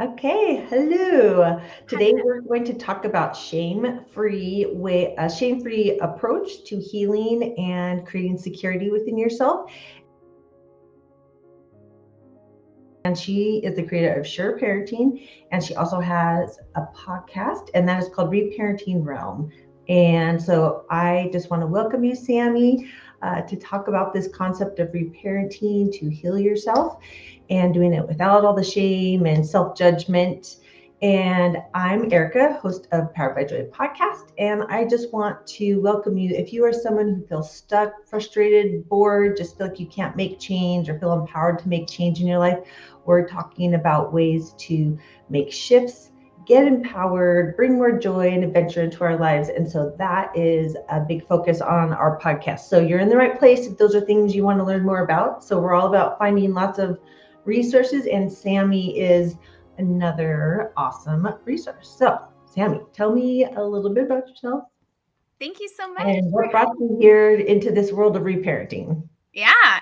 Okay, hello. Today we're going to talk about a shame-free approach to healing and creating security within yourself. And she is the creator of S.U.R.E Parenting, and she also has a podcast, and that is called Reparenting Realm. And so I just want to welcome you, Sami, to talk about this concept of reparenting to heal yourself and doing it without all the shame and self-judgment. And I'm Erica, host of Powered by Joy podcast. And I just want to welcome you. If you are someone who feels stuck, frustrated, bored, just feel like you can't make change or feel empowered to make change in your life, we're talking about ways to make shifts, get empowered, bring more joy and adventure into our lives. And so that is a big focus on our podcast. So you're in the right place if those are things you want to learn more about. So we're all about finding lots of resources, and Sami is another awesome resource. So Sami, tell me a little bit about yourself Thank you so much. and what brought you here into this world of reparenting. Yeah.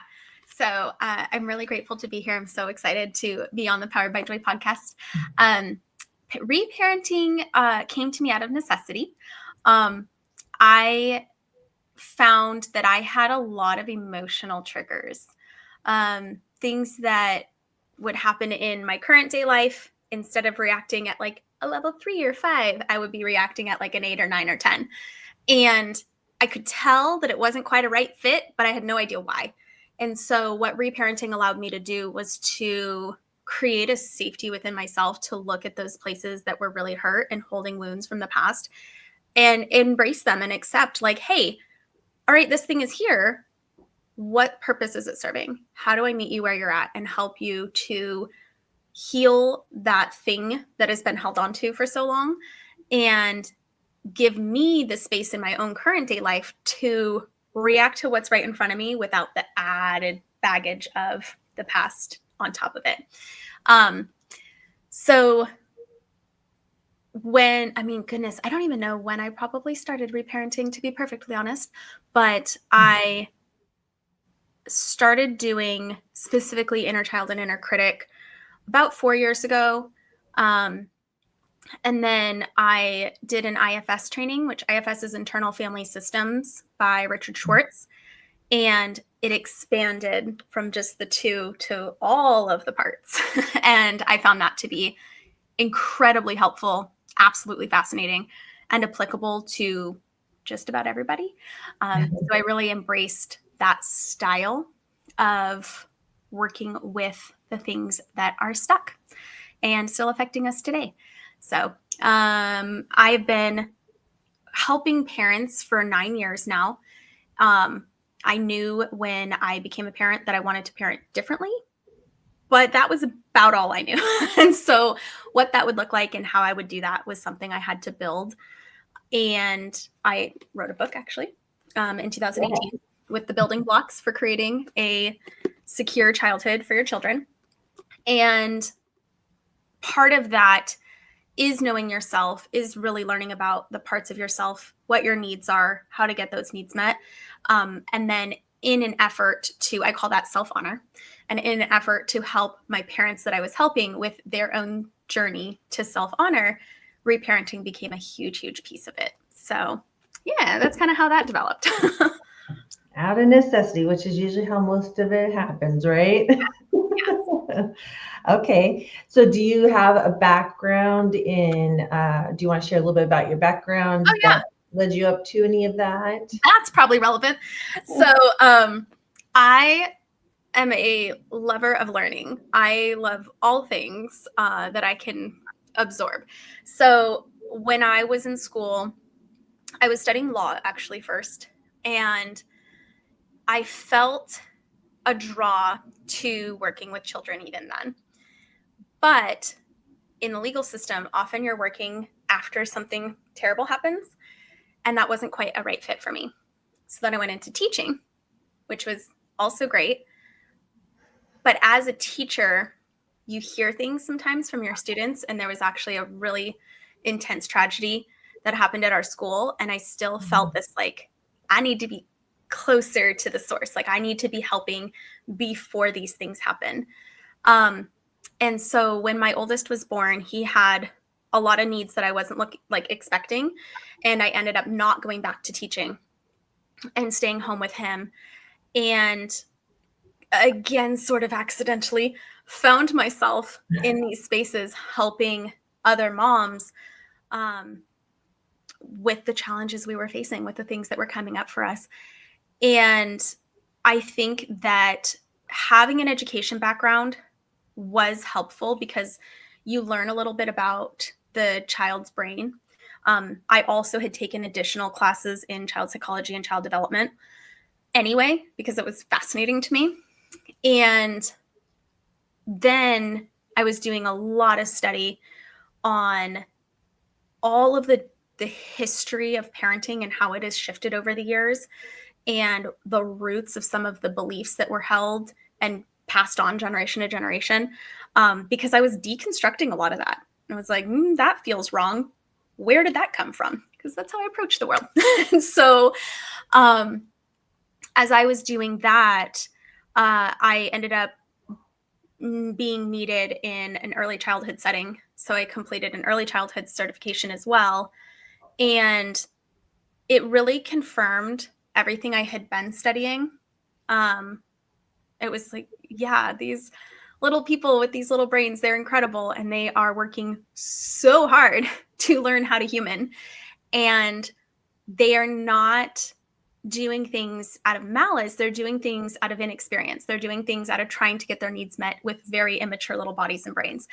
So I'm really grateful to be here. I'm so excited to be on the Powered by Joy podcast. Reparenting came to me out of necessity. I found that I had a lot of emotional triggers, things that would happen in my current day life. Instead of reacting at like a level 3 or 5, I would be reacting at like an 8 or 9 or 10. And I could tell that it wasn't quite a right fit, but I had no idea why. And so what reparenting allowed me to do was to create a safety within myself to look at those places that were really hurt and holding wounds from the past and embrace them and accept like, hey, all right, this thing is here. What purpose is it serving? How do I meet you where you're at and help you to heal that thing that has been held onto for so long and give me the space in my own current day life to react to what's right in front of me without the added baggage of the past on top of it. So goodness, I don't even know when I probably started reparenting, to be perfectly honest, but I started doing specifically inner child and inner critic about 4 years ago. And then I did an IFS training, which IFS is Internal Family Systems by Richard Schwartz. And it expanded from just the two to all of the parts. And I found that to be incredibly helpful, absolutely fascinating, and applicable to just about everybody. So I really embraced that style of working with the things that are stuck and still affecting us today. So I've been helping parents for 9 years now. I knew when I became a parent that I wanted to parent differently, but that was about all I knew. And so what that would look like and how I would do that was something I had to build. And I wrote a book actually in 2018 with the building blocks for creating a secure childhood for your children. And part of that is knowing yourself, is really learning about the parts of yourself, what your needs are, how to get those needs met. And then in an effort to, I call that self-honor, and in an effort to help my parents that I was helping with their own journey to self-honor, reparenting became a huge, huge piece of it. So yeah, that's kind of how that developed. Out of necessity, which is usually how most of it happens, right? Okay. So do you have a background in, do you want to share a little bit about your background Oh yeah, that led you up to any of that? that's probably relevant. So I am a lover of learning. I love all things that I can absorb. So when I was in school, I was studying law actually first, and I felt a draw to working with children even then. But in the legal system, often you're working after something terrible happens, and that wasn't quite a right fit for me. So then I went into teaching, which was also great. But as a teacher, you hear things sometimes from your students, and there was actually a really intense tragedy that happened at our school, and I still felt this like, I need to be closer to the source. Like I need to be helping before these things happen. And And so when my oldest was born, he had a lot of needs that I wasn't expecting. And I ended up not going back to teaching and staying home with him. And again, sort of accidentally found myself in these spaces helping other moms with the challenges we were facing, with the things that were coming up for us. And I think that having an education background was helpful because you learn a little bit about the child's brain. I also had taken additional classes in child psychology and child development anyway, because it was fascinating to me. And then I was doing a lot of study on all of the history of parenting and how it has shifted over the years, and the roots of some of the beliefs that were held and passed on generation to generation, because I was deconstructing a lot of that. I was like, that feels wrong. Where did that come from? Because that's how I approach the world. And so as I was doing that, I ended up being needed in an early childhood setting. So I completed an early childhood certification as well. And it really confirmed everything I had been studying. It was like, yeah, these little people with these little brains, they're incredible. And they are working so hard to learn how to human. And they are not doing things out of malice. They're doing things out of inexperience. They're doing things out of trying to get their needs met with very immature little bodies and brains.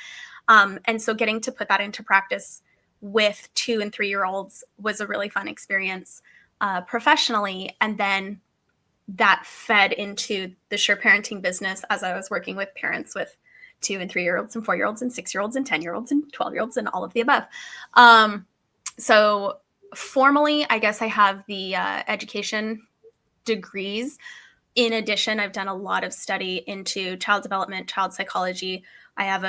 And so getting to put that into practice with 2 and 3-year-olds was a really fun experience professionally. And then that fed into the S.U.R.E parenting business as I was working with parents with 2 and 3-year-olds and 4-year-olds and 6-year-olds and 10-year-olds and 12-year-olds and all of the above. So formally, I guess I have the education degrees. In addition, I've done a lot of study into child development, child psychology. I have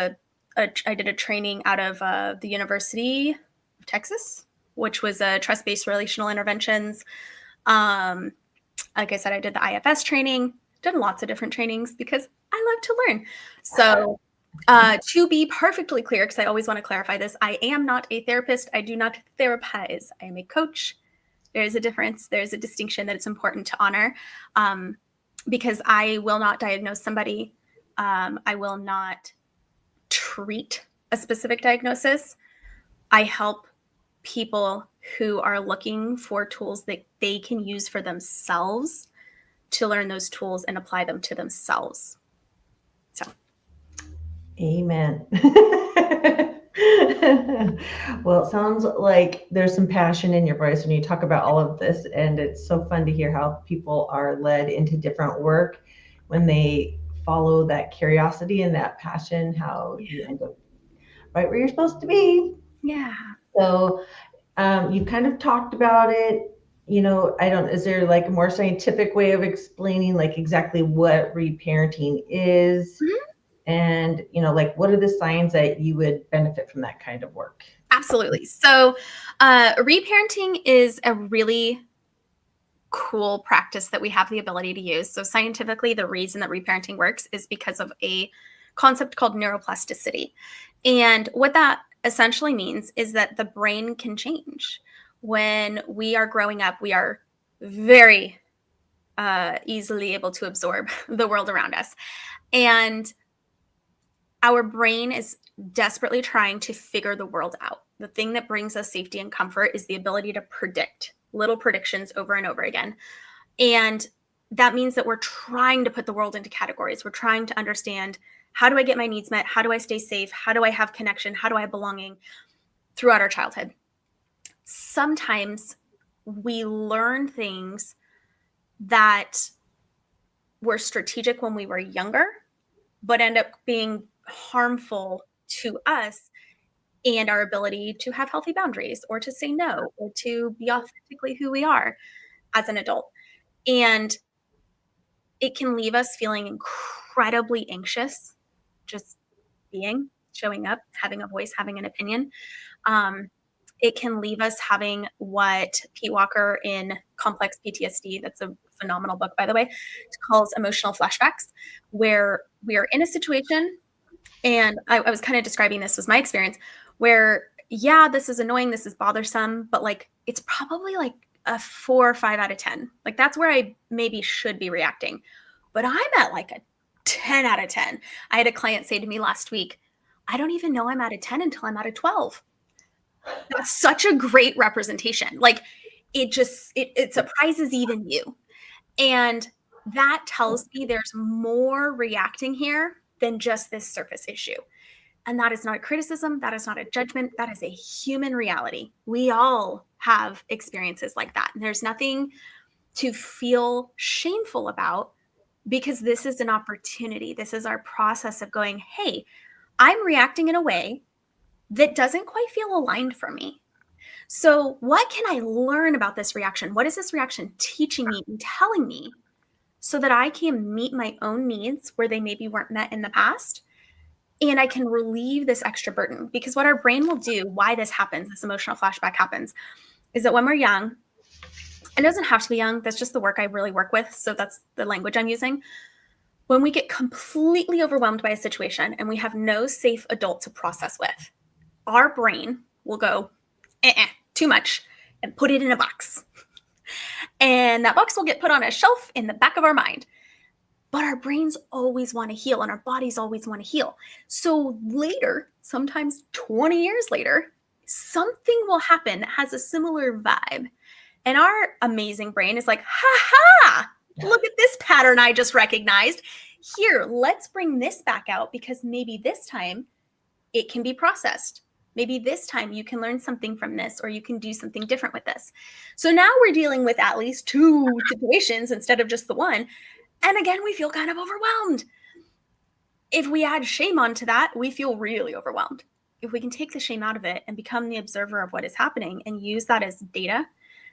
I did a training out of the University of Texas, which was a trust-based relational interventions. Like I said, I did the IFS training, done lots of different trainings because I love to learn. So to be perfectly clear, because I always want to clarify this, I am not a therapist. I do not therapize. I am a coach. There's a difference. There's a distinction that it's important to honor, because I will not diagnose somebody. I will not treat a specific diagnosis. I help people who are looking for tools that they can use for themselves to learn those tools and apply them to themselves. So. Amen. Well, it sounds like there's some passion in your voice when you talk about all of this, and it's so fun to hear how people are led into different work when they follow that curiosity and that passion, how you end up right where you're supposed to be. Yeah. So you kind of talked about it. Is there like a more scientific way of explaining like exactly what reparenting is? Mm-hmm. And, like what are the signs that you would benefit from that kind of work? Absolutely. So reparenting is a really cool practice that we have the ability to use. So scientifically, the reason that reparenting works is because of a concept called neuroplasticity. And what that essentially means is that the brain can change. When we are growing up, we are very easily able to absorb the world around us. And our brain is desperately trying to figure the world out. The thing that brings us safety and comfort is the ability to predict little predictions over and over again. And that means that we're trying to put the world into categories. We're trying to understand, how do I get my needs met? How do I stay safe? How do I have connection? How do I have belonging throughout our childhood? Sometimes we learn things that were strategic when we were younger, but end up being harmful to us and our ability to have healthy boundaries, or to say no, or to be authentically who we are as an adult. And it can leave us feeling incredibly anxious, just showing up, having a voice, having an opinion. It can leave us having what Pete Walker in Complex PTSD, that's a phenomenal book, by the way, calls emotional flashbacks, where we are in a situation, And I was kind of describing this was my experience where, yeah, this is annoying, this is bothersome, but like it's probably like a 4 or 5 out of 10. Like that's where I maybe should be reacting. But I'm at like a 10 out of 10. I had a client say to me last week, I don't even know I'm at a 10 until I'm at a 12. That's such a great representation. Like it surprises even you. And that tells me there's more reacting here than just this surface issue. And that is not a criticism. That is not a judgment. That is a human reality. We all have experiences like that. And there's nothing to feel shameful about because this is an opportunity. This is our process of going, hey, I'm reacting in a way that doesn't quite feel aligned for me. So, what can I learn about this reaction? What is this reaction teaching me and telling me so that I can meet my own needs where they maybe weren't met in the past? And I can relieve this extra burden, because what our brain will do, why this happens, this emotional flashback happens, is that when we're young, it doesn't have to be young. That's just the work I really work with. So that's the language I'm using. When we get completely overwhelmed by a situation and we have no safe adult to process with, our brain will go, too much, and put it in a box. And that box will get put on a shelf in the back of our mind. But our brains always want to heal and our bodies always want to heal. So later, sometimes 20 years later, something will happen that has a similar vibe. And our amazing brain is like, ha, look at this pattern I just recognized. Here, let's bring this back out because maybe this time it can be processed. Maybe this time you can learn something from this, or you can do something different with this. So now we're dealing with at least 2 situations instead of just the one. And again, we feel kind of overwhelmed. If we add shame onto that, we feel really overwhelmed. If we can take the shame out of it and become the observer of what is happening and use that as data,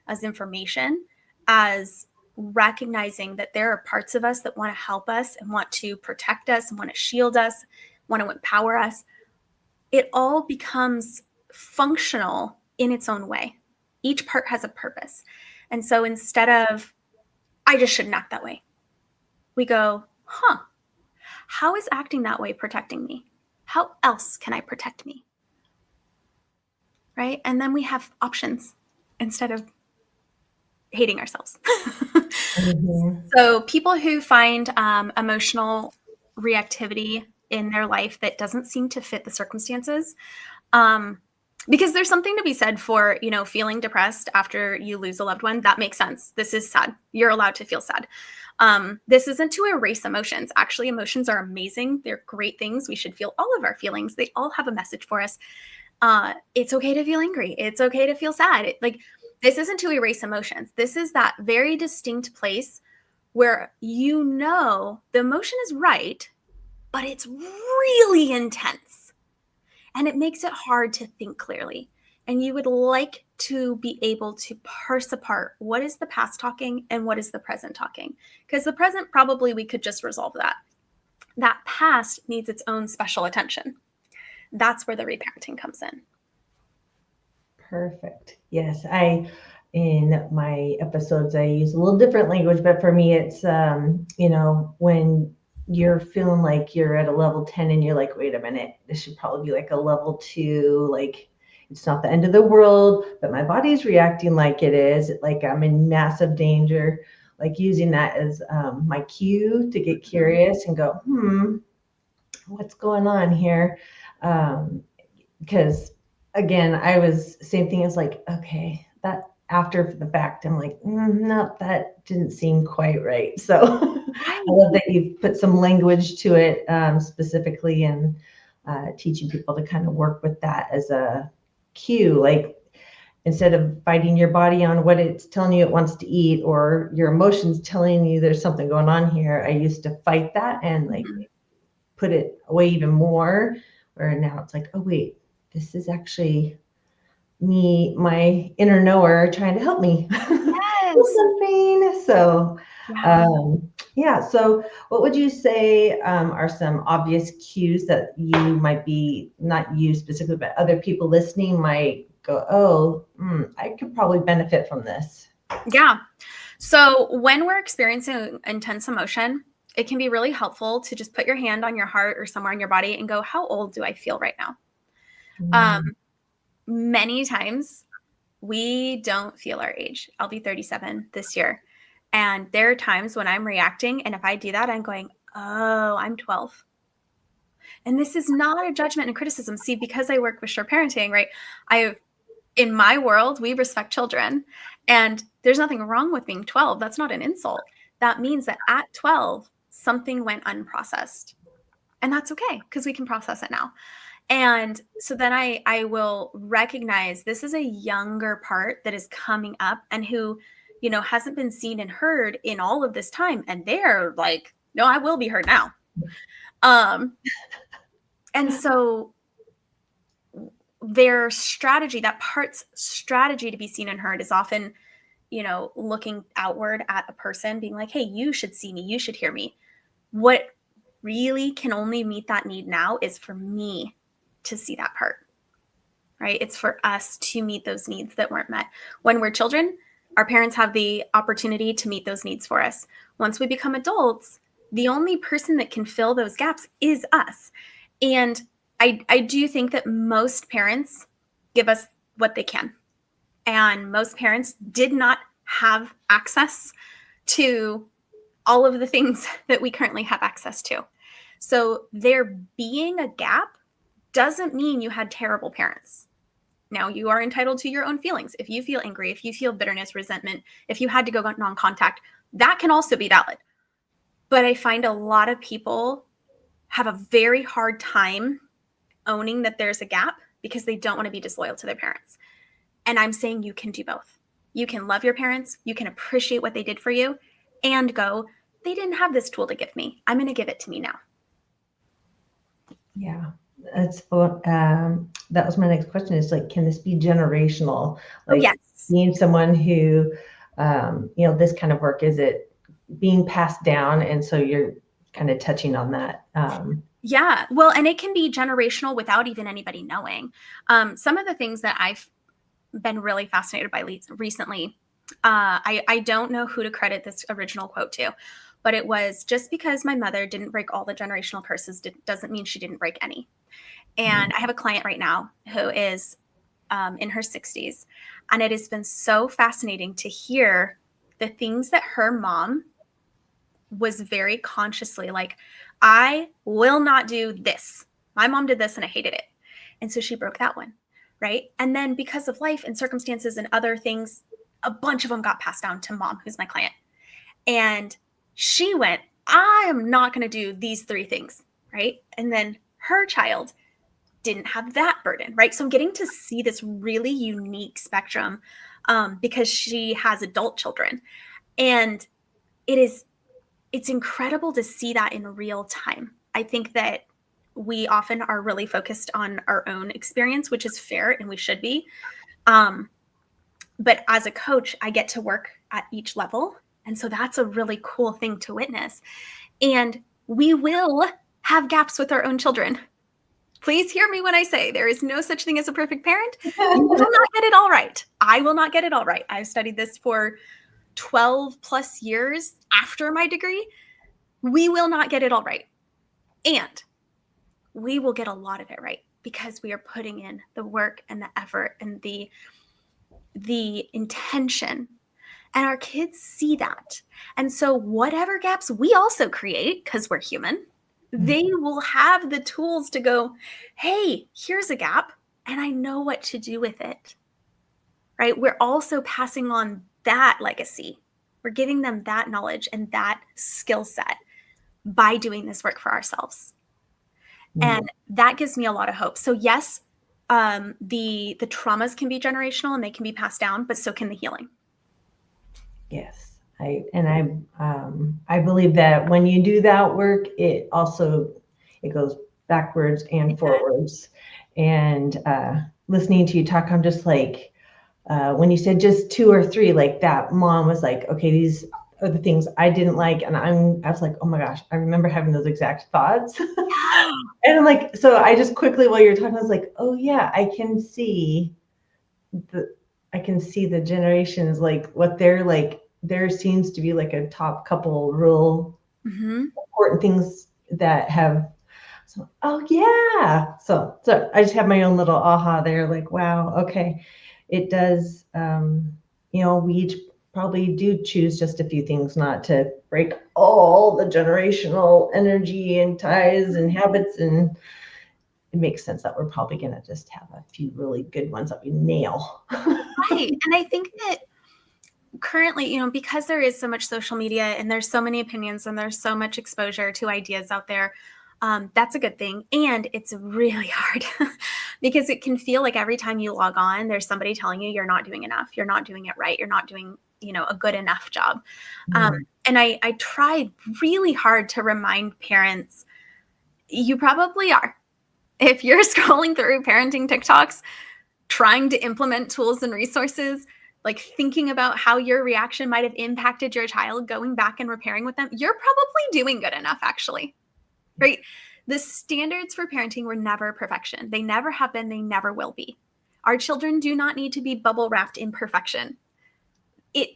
as information, as recognizing that there are parts of us that want to help us and want to protect us and want to shield us, want to empower us, it all becomes functional in its own way. Each part has a purpose. And so instead of, I just shouldn't act that way, we go, how is acting that way protecting me? How else can I protect me? Right? And then we have options instead of hating ourselves. Mm-hmm. So people who find emotional reactivity in their life that doesn't seem to fit the circumstances, because there's something to be said for, feeling depressed after you lose a loved one. That makes sense. This is sad. You're allowed to feel sad. This isn't to erase emotions. Actually, emotions are amazing. They're great things. We should feel all of our feelings. They all have a message for us. It's okay to feel angry. It's okay to feel sad. This isn't to erase emotions. This is that very distinct place where the emotion is right, but it's really intense. And it makes it hard to think clearly. And you would like to be able to parse apart what is the past talking and what is the present talking. Because the present, probably we could just resolve that. That past needs its own special attention. That's where the reparenting comes in. Perfect. Yes. In my episodes, I use a little different language, but for me, it's, when you're feeling like you're at a level 10 and you're like, wait a minute, this should probably be like a level 2, like it's not the end of the world, but my body's reacting like it is, like I'm in massive danger, like using that as my cue to get curious and go, what's going on here? Because again, I was same thing as like, okay, that after the fact, I'm like, no, that didn't seem quite right. So I love that you've put some language to it specifically, and teaching people to kind of work with that as a cue. Like instead of fighting your body on what it's telling you it wants to eat, or your emotions telling you there's something going on here, I used to fight that and like put it away even more, where now it's like, oh wait, this is actually me, my inner knower, trying to help me. Yes. Something. So, So what would you say are some obvious cues that you might be, not you specifically, but other people listening might go, oh, I could probably benefit from this? Yeah. So when we're experiencing intense emotion, it can be really helpful to just put your hand on your heart or somewhere in your body and go, how old do I feel right now? Many times we don't feel our age. I'll be 37 this year. And there are times when I'm reacting, and if I do that, I'm going, oh, I'm 12. And this is not a judgment and criticism. See, because I work with S.U.R.E parenting, right? In my world, we respect children, and there's nothing wrong with being 12. That's not an insult. That means that at 12, something went unprocessed. And that's okay, because we can process it now. And so then I will recognize this is a younger part that is coming up and who, hasn't been seen and heard in all of this time. And they're like, no, I will be heard now. And so their strategy, that part's strategy to be seen and heard is often, looking outward at a person being like, hey, you should see me. You should hear me. What really can only meet that need now is for me to see that part, right? It's for us to meet those needs that weren't met. When we're children, our parents have the opportunity to meet those needs for us. Once we become adults, the only person that can fill those gaps is us. And I do think that most parents give us what they can. And most parents did not have access to all of the things that we currently have access to. So there being a gap doesn't mean you had terrible parents. Now, you are entitled to your own feelings. If you feel angry, if you feel bitterness, resentment, if you had to go non-contact, that can also be valid. But I find a lot of people have a very hard time owning that there's a gap because they don't want to be disloyal to their parents. And I'm saying you can do both. You can love your parents, you can appreciate what they did for you, and go, they didn't have this tool to give me. I'm going to give it to me now. Yeah. That's that was my next question is like, can this be generational? Like, yes. Being someone who, this kind of work, is it being passed down? And so you're kind of touching on that. Yeah. Well, and it can be generational without even anybody knowing. Some of the things that I've been really fascinated by recently, I don't know who to credit this original quote to, but it was, just because my mother didn't break all the generational curses doesn't mean she didn't break any. And I have a client right now who is in her 60s, and it has been so fascinating to hear the things that her mom was very consciously like, I will not do this. My mom did this and I hated it. And so she broke that one, right? And then because of life and circumstances and other things, a bunch of them got passed down to mom, who's my client. And she went, I am not going to do these 3 things, right? And then her child didn't have that burden, right? So I'm getting to see this really unique spectrum because she has adult children. And it's incredible to see that in real time. I think that we often are really focused on our own experience, which is fair, and we should be. But as a coach, I get to work at each level. And so that's a really cool thing to witness. And we will have gaps with our own children. Please hear me when I say there is no such thing as a perfect parent. You will not get it all right. I will not get it all right. I've studied this for 12 plus years after my degree. We will not get it all right. And we will get a lot of it right because we are putting in the work and the effort and the intention. And our kids see that. And so whatever gaps we also create, because we're human, they will have the tools to go, hey, here's a gap, and I know what to do with it, right? We're also passing on that legacy. We're giving them that knowledge and that skill set by doing this work for ourselves. And that gives me a lot of hope. So yes, the traumas can be generational and they can be passed down, but so can the healing. Yes. I believe that when you do that work, it goes backwards and forwards. And listening to you talk, I'm just like, when you said just 2 or 3, like that mom was like, okay, these are the things I didn't like. And I was like, oh my gosh, I remember having those exact thoughts. And I'm like, so I just quickly, while you're talking, I was like, oh yeah, I can see the generations, like what they're like. There seems to be like a top couple rule important things that have, so, oh yeah. So I just have my own little aha there, like, wow, okay. It does, we each probably do choose just a few things, not to break all the generational energy and ties and habits. And it makes sense that we're probably going to just have a few really good ones that we nail. Right. And I think that currently, because there is so much social media and there's so many opinions and there's so much exposure to ideas out there, that's a good thing. And it's really hard because it can feel like every time you log on, there's somebody telling you you're not doing enough, you're not doing it right, you're not doing, a good enough job. And I tried really hard to remind parents, you probably are. If you're scrolling through parenting TikToks, trying to implement tools and resources, like thinking about how your reaction might have impacted your child, going back and repairing with them, you're probably doing good enough, actually, right? The standards for parenting were never perfection. They never have been. They never will be. Our children do not need to be bubble wrapped in perfection. It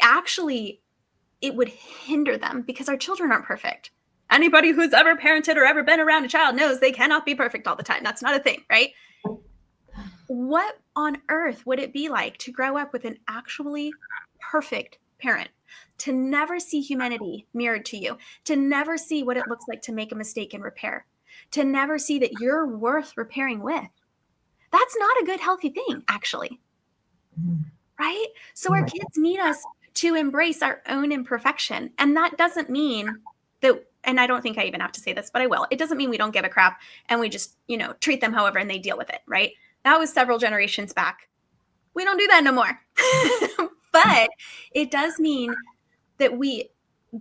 would hinder them because our children aren't perfect. Anybody who's ever parented or ever been around a child knows they cannot be perfect all the time. That's not a thing, right? What on earth would it be like to grow up with an actually perfect parent, to never see humanity mirrored to you, to never see what it looks like to make a mistake and repair, to never see that you're worth repairing with? That's not a good, healthy thing, actually, right? So our kids need us to embrace our own imperfection. And that doesn't mean that, and I don't think I even have to say this, but I will. It doesn't mean we don't give a crap and we just, treat them however and they deal with it, right? That was several generations back. We don't do that no more. But it does mean that we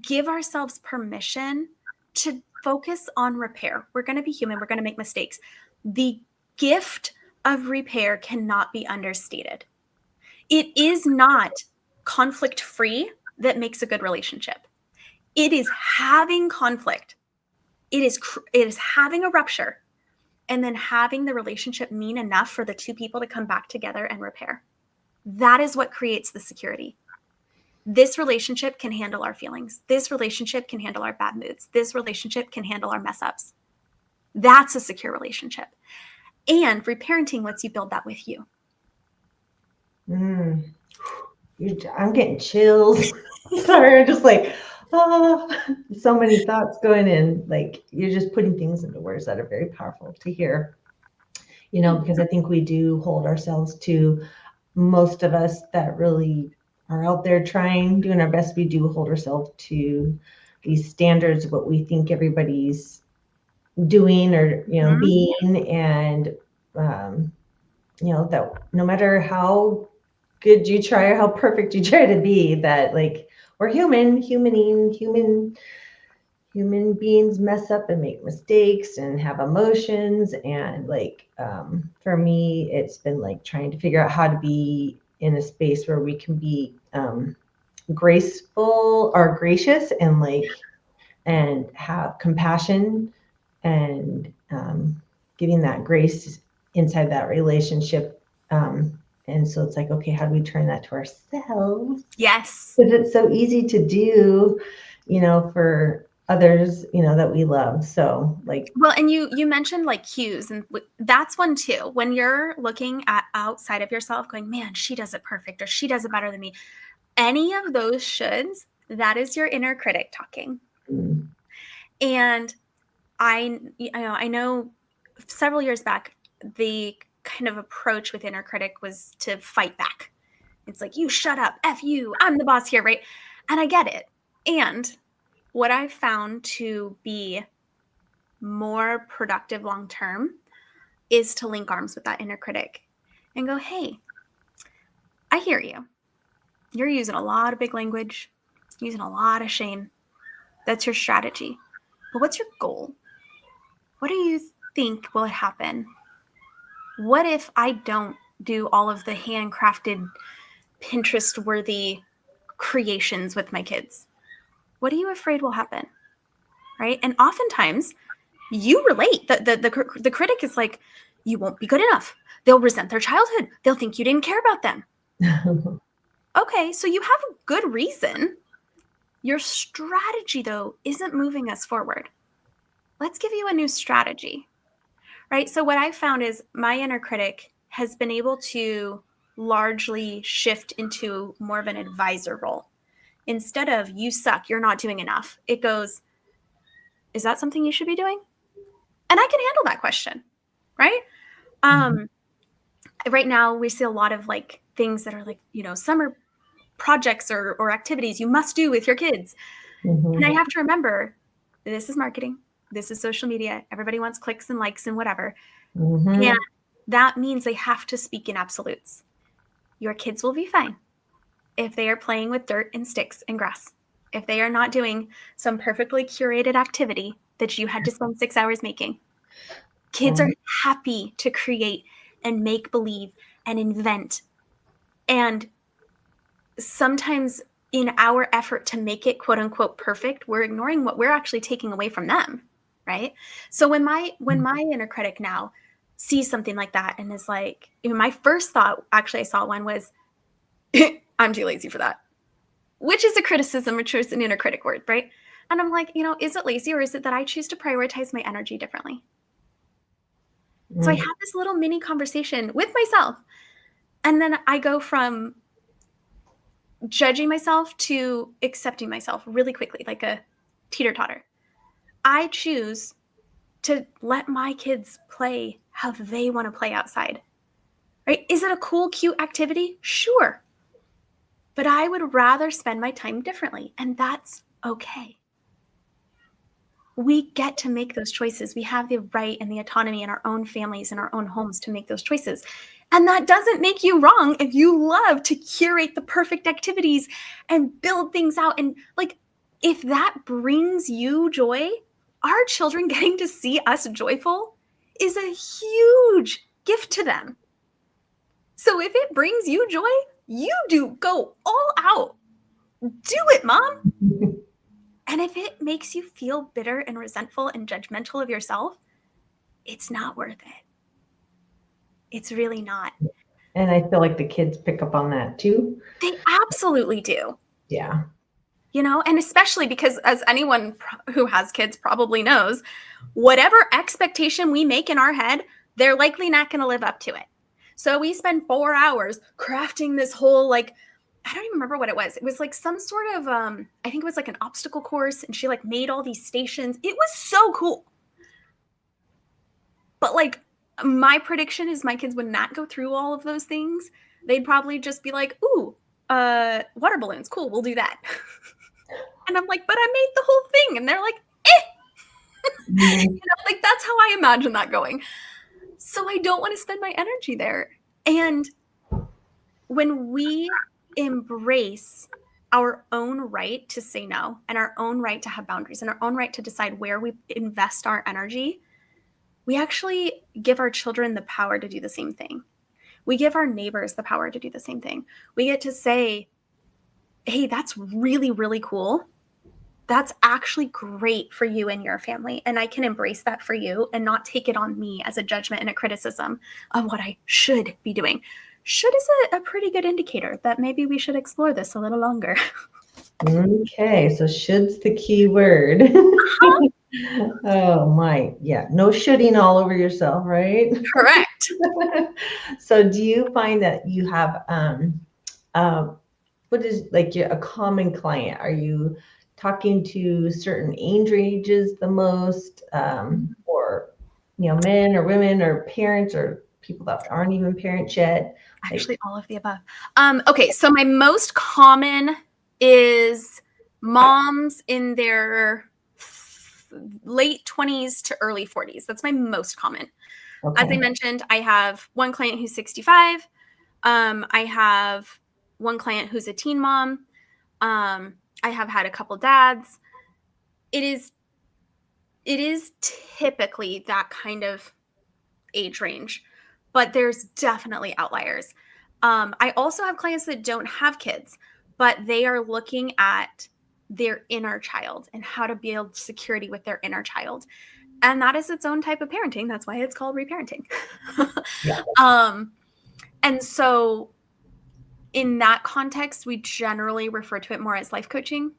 give ourselves permission to focus on repair. We're going to be human. We're going to make mistakes. The gift of repair cannot be understated. It is not conflict-free that makes a good relationship. It is having conflict. It is having a rupture and then having the relationship mean enough for the two people to come back together and repair. That is what creates the security. This relationship can handle our feelings. This relationship can handle our bad moods. This relationship can handle our mess ups. That's a secure relationship. And reparenting lets you build that with you. I'm getting chills. Sorry, I'm just like, so many thoughts going in. Like, you're just putting things into words that are very powerful to hear. Because I think we do hold ourselves to, most of us that really are out there doing our best, we do hold ourselves to these standards of what we think everybody's doing or, being. And, that no matter how good you try or how perfect you try to be, that like we're human beings mess up and make mistakes and have emotions. And like, for me, it's been like trying to figure out how to be in a space where we can be graceful or gracious and like, and have compassion and giving that grace inside that relationship. And so it's like, okay, how do we turn that to ourselves? Yes. Because it's so easy to do, for others, that we love. So like, well, and you mentioned like cues, and that's one too. When you're looking at outside of yourself going, man, she does it perfect, or she does it better than me. Any of those shoulds, that is your inner critic talking. And I know several years back, the kind of approach with inner critic was to fight back. It's like, you shut up, F you, I'm the boss here, right? And I get it. And what I've found to be more productive long-term is to link arms with that inner critic and go, hey, I hear you. You're using a lot of big language, using a lot of shame. That's your strategy. But what's your goal? What do you think will happen? What if I don't do all of the handcrafted, Pinterest-worthy creations with my kids? What are you afraid will happen? Right? And oftentimes you relate. The critic is like, you won't be good enough. They'll resent their childhood. They'll think you didn't care about them. Okay, so you have a good reason Your strategy, though, isn't moving us forward. Let's give you a new strategy, right? So what I've found is my inner critic has been able to largely shift into more of an advisor role. Instead of you suck, you're not doing enough, it goes, is that something you should be doing? And I can handle that question, right? Right now we see a lot of like things that are like, summer projects or activities you must do with your kids. And I have to remember, this is marketing. This is social media. Everybody wants clicks and likes and whatever. And that means they have to speak in absolutes. Your kids will be fine if they are playing with dirt and sticks and grass. If they are not doing some perfectly curated activity that you had to spend 6 hours making. Kids are happy to create and make believe and invent. And sometimes in our effort to make it quote unquote perfect, we're ignoring what we're actually taking away from them, right? So when my inner critic now sees something like that and is like, my first thought, actually I saw one, was, I'm too lazy for that, which is a criticism, which is an inner critic word, right? And I'm like, is it lazy, or is it that I choose to prioritize my energy differently? So I have this little mini conversation with myself, and then I go from judging myself to accepting myself really quickly, like a teeter-totter. I choose to let my kids play how they want to play outside, right? Is it a cool, cute activity? Sure. But I would rather spend my time differently, and that's okay. We get to make those choices. We have the right and the autonomy in our own families and our own homes to make those choices. And that doesn't make you wrong if you love to curate the perfect activities and build things out. And like, if that brings you joy, our children getting to see us joyful is a huge gift to them. So if it brings you joy, you go all out. Do it, Mom. And if it makes you feel bitter and resentful and judgmental of yourself, it's not worth it. It's really not. And I feel like the kids pick up on that too. They absolutely do. Yeah. And especially because, as anyone who has kids probably knows, whatever expectation we make in our head, they're likely not going to live up to it. So we spend 4 hours crafting this whole, like, I don't even remember what it was. It was like some sort of, I think it was like an obstacle course, and she like made all these stations. It was so cool. But like, my prediction is my kids would not go through all of those things. They'd probably just be like, ooh, water balloons. Cool, we'll do that. And I'm like, but I made the whole thing. And they're like, like that's how I imagine that going. So I don't want to spend my energy there. And when we embrace our own right to say no, and our own right to have boundaries, and our own right to decide where we invest our energy, we actually give our children the power to do the same thing. We give our neighbors the power to do the same thing. We get to say, hey, that's really, really cool. That's actually great for you and your family. And I can embrace that for you and not take it on me as a judgment and a criticism of what I should be doing. Should is a pretty good indicator that maybe we should explore this a little longer. Okay, so should's the key word. Oh my, yeah, no shoulding all over yourself, right? Correct. So do you find that you have what is like a common client? Are you talking to certain age ranges the most, or men or women or parents or people that aren't even parents yet? Actually, all of the above. Okay, so my most common is moms in their late 20s to early 40s. That's my most common. Okay. As I mentioned, I have one client who's 65. I have one client who's a teen mom. I have had a couple dads. It is typically that kind of age range, but there's definitely outliers. I also have clients that don't have kids, but they are looking at their inner child and how to build security with their inner child. And that is its own type of parenting. That's why it's called reparenting. Yeah. And so in that context, we generally refer to it more as life coaching.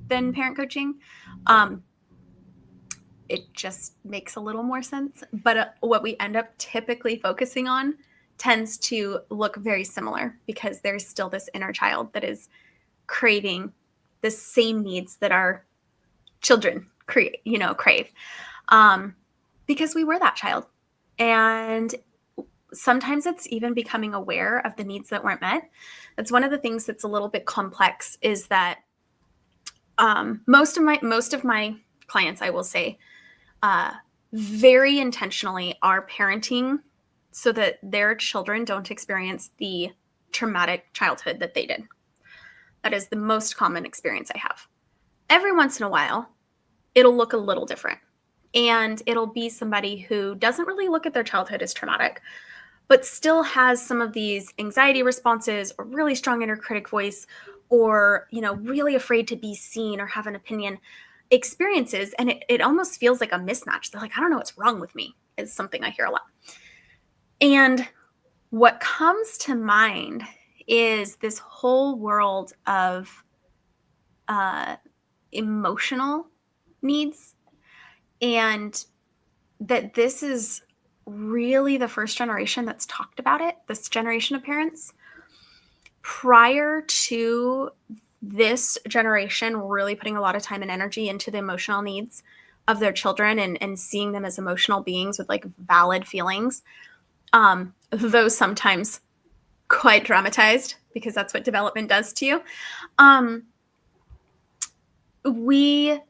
than parent coaching. It just makes a little more sense. But what we end up typically focusing on tends to look very similar, because there's still this inner child that is craving the same needs that our children crave. Because we were that child. And sometimes it's even becoming aware of the needs that weren't met. That's one of the things that's a little bit complex, is that most of my clients, I will say, very intentionally are parenting so that their children don't experience the traumatic childhood that they did. That is the most common experience I have. Every once in a while, it'll look a little different. And it'll be somebody who doesn't really look at their childhood as traumatic, but still has some of these anxiety responses, or really strong inner critic voice, or, really afraid to be seen or have an opinion experiences. And it almost feels like a mismatch. They're like, I don't know what's wrong with me, is something I hear a lot. And what comes to mind is this whole world of emotional needs, and that this is really the first generation that's talked about it, this generation of parents. Prior to this generation really putting a lot of time and energy into the emotional needs of their children, and seeing them as emotional beings with like valid feelings, though sometimes quite dramatized, because that's what development does to you. We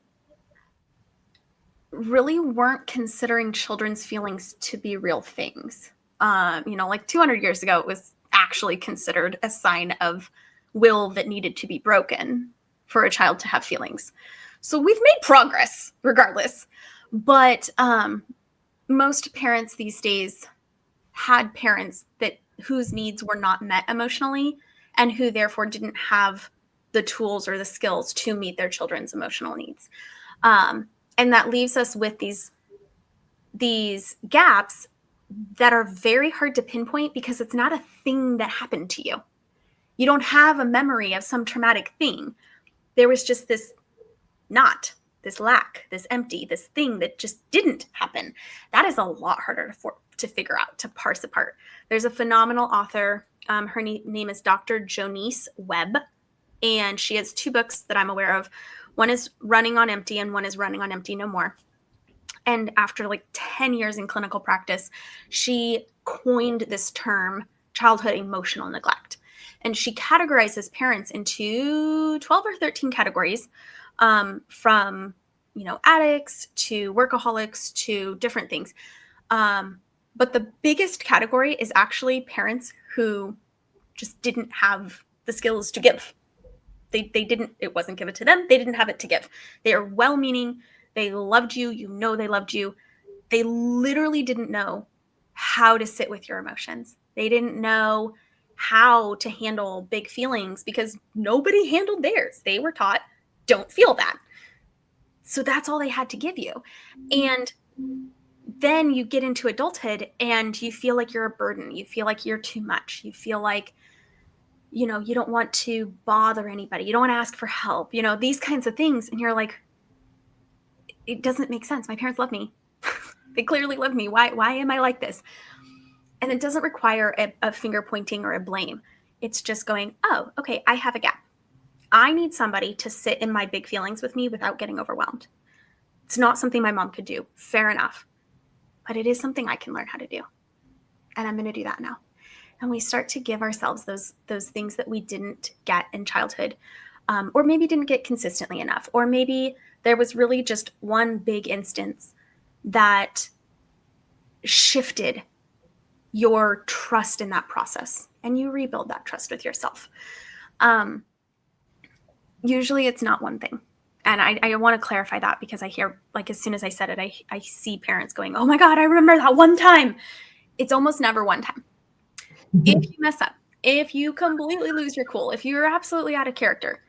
really weren't considering children's feelings to be real things. Like 200 years ago, it was actually considered a sign of will that needed to be broken for a child to have feelings. So we've made progress regardless. But most parents these days had parents whose needs were not met emotionally, and who therefore didn't have the tools or the skills to meet their children's emotional needs. And that leaves us with these gaps that are very hard to pinpoint, because it's not a thing that happened to you. You don't have a memory of some traumatic thing. There was just this lack, this empty, this thing that just didn't happen. That is a lot harder to figure out, to parse apart. There's a phenomenal author. Her name is Dr. Jonice Webb, and she has 2 books that I'm aware of. One is Running on Empty, and one is Running on Empty No More. And after like 10 years in clinical practice, she coined this term, childhood emotional neglect. And she categorizes parents into 12 or 13 categories, from, addicts to workaholics to different things. But the biggest category is actually parents who just didn't have the skills to give. They didn't, it wasn't given to them. They didn't have it to give. They are well-meaning. They loved you. They loved you. They literally didn't know how to sit with your emotions. They didn't know how to handle big feelings, because nobody handled theirs. They were taught, don't feel that. So that's all they had to give you. And then you get into adulthood and you feel like you're a burden. You feel like you're too much. You feel like, you don't want to bother anybody. You don't want to ask for help, these kinds of things. And you're like, it doesn't make sense. My parents love me. They clearly love me. Why am I like this? And it doesn't require a finger pointing or a blame. It's just going, oh, okay, I have a gap. I need somebody to sit in my big feelings with me without getting overwhelmed. It's not something my mom could do. Fair enough. But it is something I can learn how to do. And I'm going to do that now. And we start to give ourselves those things that we didn't get in childhood, or maybe didn't get consistently enough. Or maybe there was really just one big instance that shifted your trust in that process, and you rebuild that trust with yourself. Usually it's not one thing. And I want to clarify that, because I hear, like, as soon as I said it, I see parents going, oh my God, I remember that one time. It's almost never one time. If you mess up, if you completely lose your cool, if you're absolutely out of character,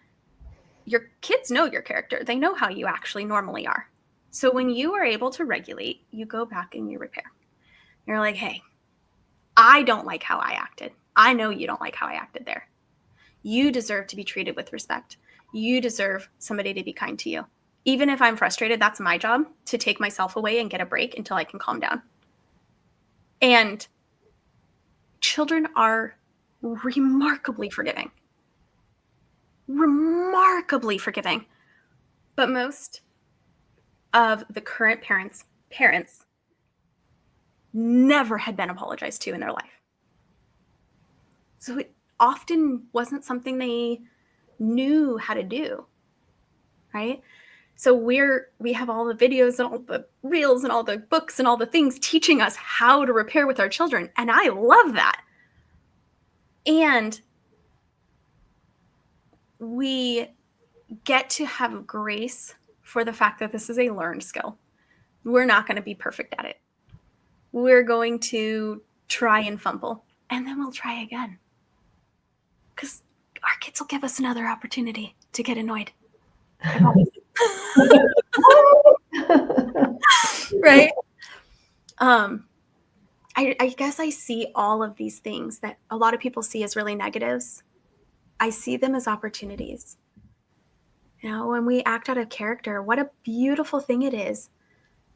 your kids know your character. They know how you actually normally are. So when you are able to regulate, you go back and you repair. You're like, hey, I don't like how I acted. I know you don't like how I acted there. You deserve to be treated with respect. You deserve somebody to be kind to you. Even if I'm frustrated, that's my job, to take myself away and get a break until I can calm down. And children are remarkably forgiving. Remarkably forgiving. But most of the current parents never had been apologized to in their life. So it often wasn't something they knew how to do, right? So we have all the videos and all the reels and all the books and all the things teaching us how to repair with our children. And I love that. And we get to have grace for the fact that this is a learned skill. We're not going to be perfect at it. We're going to try and fumble, and then we'll try again. Because our kids will give us another opportunity to get annoyed. Right? I guess I see all of these things that a lot of people see as really negatives. I see them as opportunities. You know, when we act out of character, what a beautiful thing it is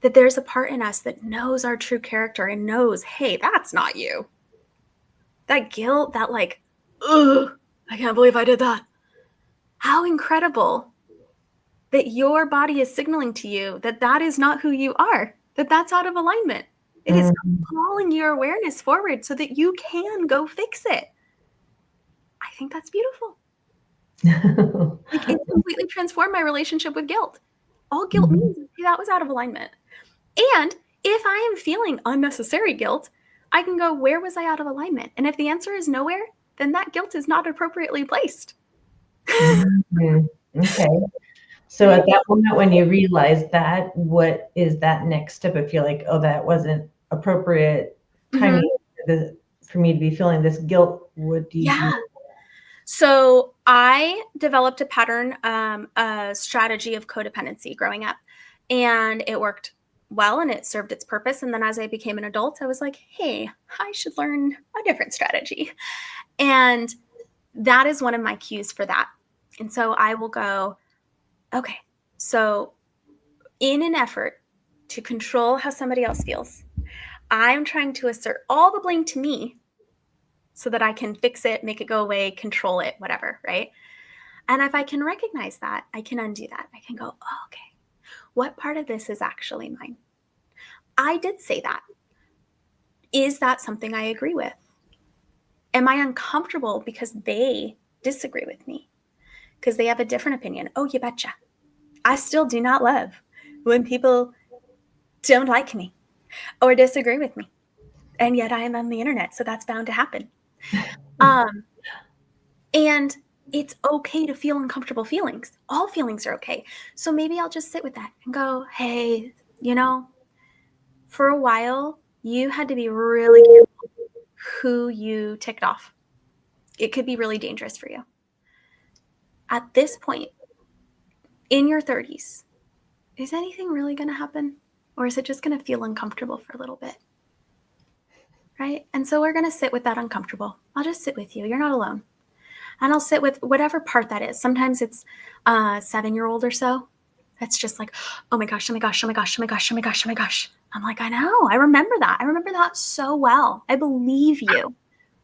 that there's a part in us that knows our true character and knows, hey, that's not you. That guilt, that like, ugh, I can't believe I did that. How incredible that your body is signaling to you that that is not who you are, that that's out of alignment. It is calling your awareness forward so that you can go fix it. I think that's beautiful. Like, it completely transformed my relationship with guilt. All guilt means is that was out of alignment. And if I am feeling unnecessary guilt, I can go, where was I out of alignment? And if the answer is nowhere, then that guilt is not appropriately placed. Okay. So at that moment, when you realize that, what is that next step? If you're like, oh, that wasn't appropriate timing for me to be feeling this guilt, what do you do? So I developed a pattern, a strategy of codependency growing up, and it worked well and it served its purpose. And then as I became an adult, I was like, hey, I should learn a different strategy. And that is one of my cues for that. And so I will go, okay, so in an effort to control how somebody else feels, I'm trying to assert all the blame to me so that I can fix it, make it go away, control it, whatever, right? And if I can recognize that, I can undo that. I can go, oh, okay, what part of this is actually mine? I did say that. Is that something I agree with? Am I uncomfortable because they disagree with me? Because they have a different opinion? Oh, you betcha. I still do not love when people don't like me or disagree with me. And yet I am on the internet, so that's bound to happen. And it's okay to feel uncomfortable feelings. All feelings are okay. So maybe I'll just sit with that and go, hey, you know, for a while, you had to be really careful who you ticked off. It could be really dangerous for you. At this point, in your 30s, is anything really going to happen? Or is it just going to feel uncomfortable for a little bit? Right? And so we're going to sit with that uncomfortable. I'll just sit with you. You're not alone. And I'll sit with whatever part that is. Sometimes it's a 7-year-old or so. That's just like, oh my gosh, oh my gosh, oh my gosh, oh my gosh, oh my gosh, oh my gosh. I'm like, I know. I remember that. I remember that so well. I believe you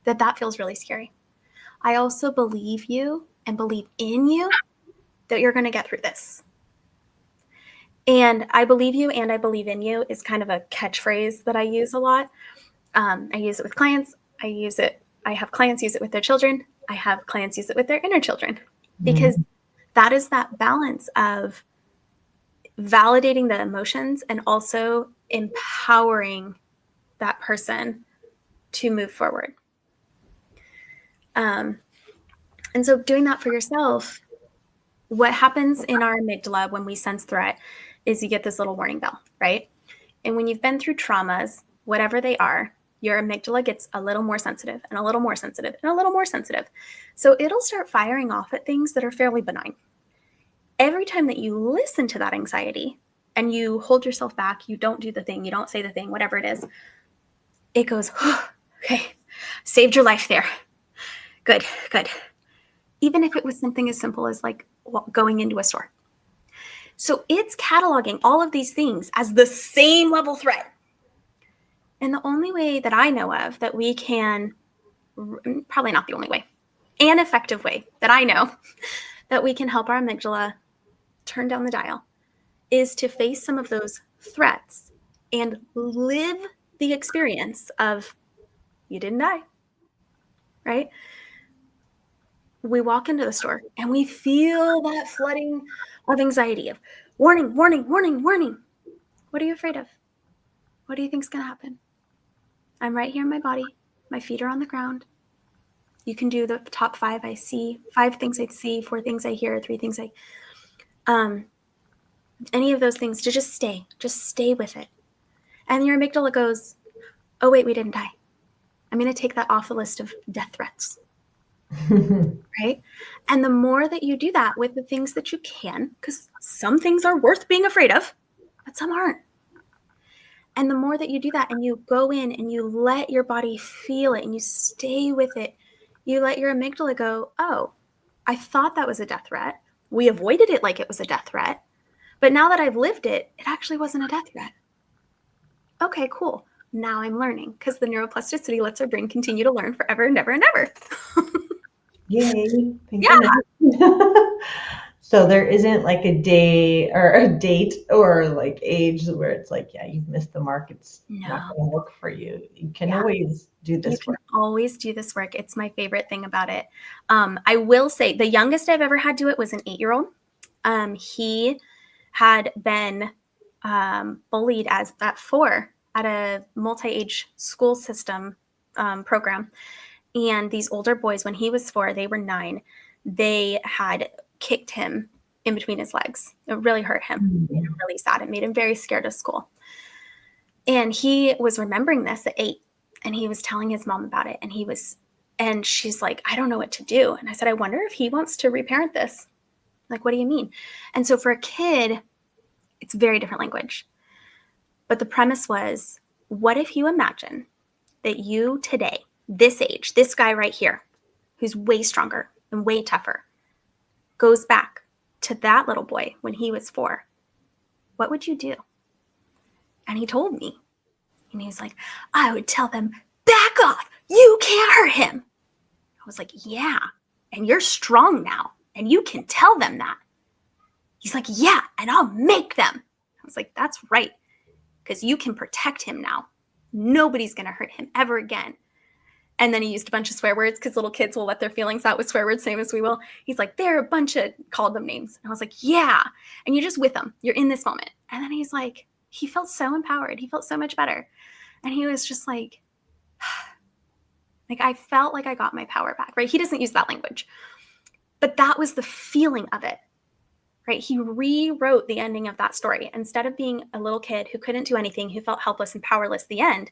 that feels really scary. I also believe you and believe in you that you're going to get through this. And I believe you and I believe in you is kind of a catchphrase that I use a lot. I use it with clients. I have clients use it with their children. I have clients use it with their inner children, because that is that balance of validating the emotions and also empowering that person to move forward. And so doing that for yourself, what happens in our amygdala when we sense threat is you get this little warning bell, right? And when you've been through traumas, whatever they are, your amygdala gets a little more sensitive and a little more sensitive and a little more sensitive. So it'll start firing off at things that are fairly benign. Every time that you listen to that anxiety and you hold yourself back, you don't do the thing, you don't say the thing, whatever it is, it goes, oh, okay, saved your life there. Good, good. Even if it was something as simple as like, going into a store. So it's cataloging all of these things as the same level threat. And the only way that I know of that we can, probably not the only way, an effective way that I know that we can help our amygdala turn down the dial is to face some of those threats and live the experience of you didn't die, right? We walk into the store and we feel that flooding of anxiety of warning, warning, warning, warning. What are you afraid of? What do you think's going to happen? I'm right here in my body. My feet are on the ground. You can do the top 5 I see, 5 things I see, 4 things I hear, 3 things any of those things, to just stay with it. And your amygdala goes, oh, wait, we didn't die. I'm going to take that off the list of death threats. Right? And the more that you do that with the things that you can, because some things are worth being afraid of, but some aren't. And the more that you do that and you go in and you let your body feel it and you stay with it, you let your amygdala go, oh, I thought that was a death threat. We avoided it like it was a death threat. But now that I've lived it, it actually wasn't a death threat. Okay, cool. Now I'm learning, because the neuroplasticity lets our brain continue to learn forever and ever and ever. Yay. Thank Yeah. goodness. So there isn't like a day or a date or like age where it's like, yeah, you've missed the mark. It's not going to work for you. You can always do this work. You can always do this work. It's my favorite thing about it. I will say the youngest I've ever had do it was an 8-year-old. He had been bullied at 4 at a multi-age school system program. And these older boys, when he was 4, they were 9, they had kicked him in between his legs. It really hurt him. It made him really sad. It made him very scared of school. And he was remembering this at 8, and he was telling his mom about it. And she's like, I don't know what to do. And I said, I wonder if he wants to reparent this. Like, what do you mean? And so for a kid, it's very different language. But the premise was, what if you imagine that you today, this age, this guy right here, who's way stronger and way tougher, goes back to that little boy when he was 4, what would you do? And he told me, and he was like, I would tell them, back off, you can't hurt him. I was like, yeah, and you're strong now, and you can tell them that. He's like, yeah, and I'll make them. I was like, that's right, because you can protect him now. Nobody's going to hurt him ever again. And then he used a bunch of swear words, because little kids will let their feelings out with swear words, same as we will. He's like, they're a bunch of, called them names. And I was like, yeah. And you're just with them. You're in this moment. And then he's like, he felt so empowered. He felt so much better. And he was just like I felt like I got my power back, right? He doesn't use that language. But that was the feeling of it, right? He rewrote the ending of that story. Instead of being a little kid who couldn't do anything, who felt helpless and powerless at the end,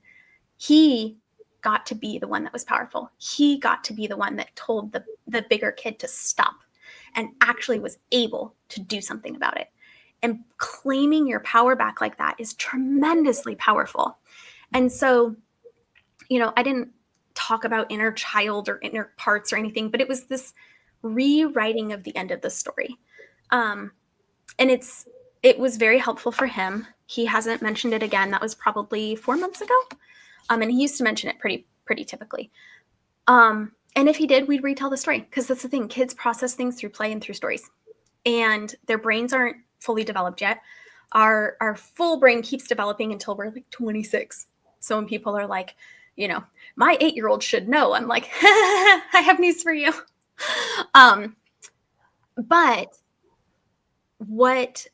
he got to be the one that was powerful. He got to be the one that told the bigger kid to stop and actually was able to do something about it. And claiming your power back like that is tremendously powerful. And so, I didn't talk about inner child or inner parts or anything, but it was this rewriting of the end of the story. And it was very helpful for him. He hasn't mentioned it again. That was probably 4 months ago. And he used to mention it pretty typically. And if he did, we'd retell the story, because that's the thing. Kids process things through play and through stories, and their brains aren't fully developed yet. Our full brain keeps developing until we're like 26. So when people are like, my 8-year-old should know, I'm like, I have news for you. But what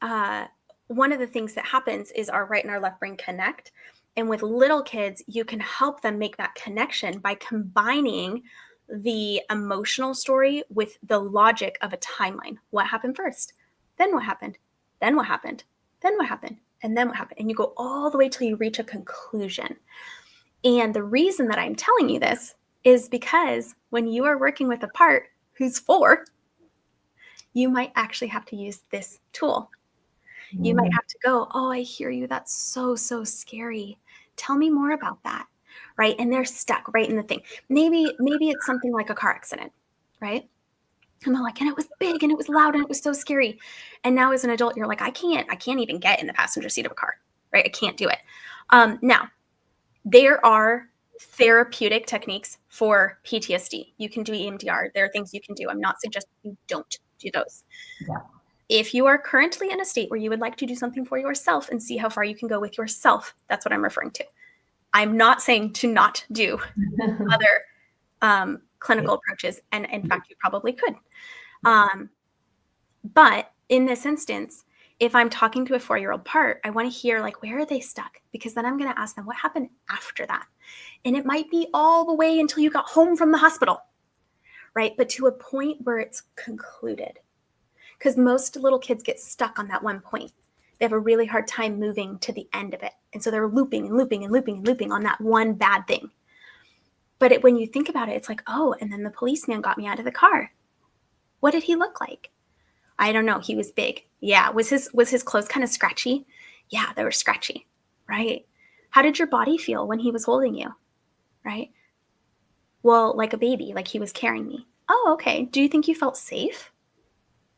one of the things that happens is our right and our left brain connect. And with little kids, you can help them make that connection by combining the emotional story with the logic of a timeline. What happened first? Then what happened? Then what happened? Then what happened? And then what happened? And you go all the way till you reach a conclusion. And the reason that I'm telling you this is because when you are working with a part who's 4, you might actually have to use this tool. You might have to go, oh, I hear you. That's so, so scary. Tell me more about that, right? And they're stuck right in the thing. Maybe it's something like a car accident, right? And they're like, and it was big and it was loud and it was so scary. And now as an adult, you're like, I can't even get in the passenger seat of a car, right? I can't do it. Now, there are therapeutic techniques for PTSD. You can do EMDR. There are things you can do. I'm not suggesting you don't do those. Yeah. If you are currently in a state where you would like to do something for yourself and see how far you can go with yourself, that's what I'm referring to. I'm not saying to not do other clinical approaches. And in fact, you probably could. But in this instance, if I'm talking to a 4-year-old part, I want to hear like, where are they stuck? Because then I'm going to ask them what happened after that. And it might be all the way until you got home from the hospital, right? But to a point where it's concluded. Because most little kids get stuck on that one point. They have a really hard time moving to the end of it. And so they're looping and looping and looping and looping on that one bad thing. But when you think about it, it's like, oh, and then the policeman got me out of the car. What did he look like? I don't know. He was big. Yeah. Was his clothes kind of scratchy? Yeah, they were scratchy. Right. How did your body feel when he was holding you? Right. Well, like a baby, like he was carrying me. Oh, okay. Do you think you felt safe?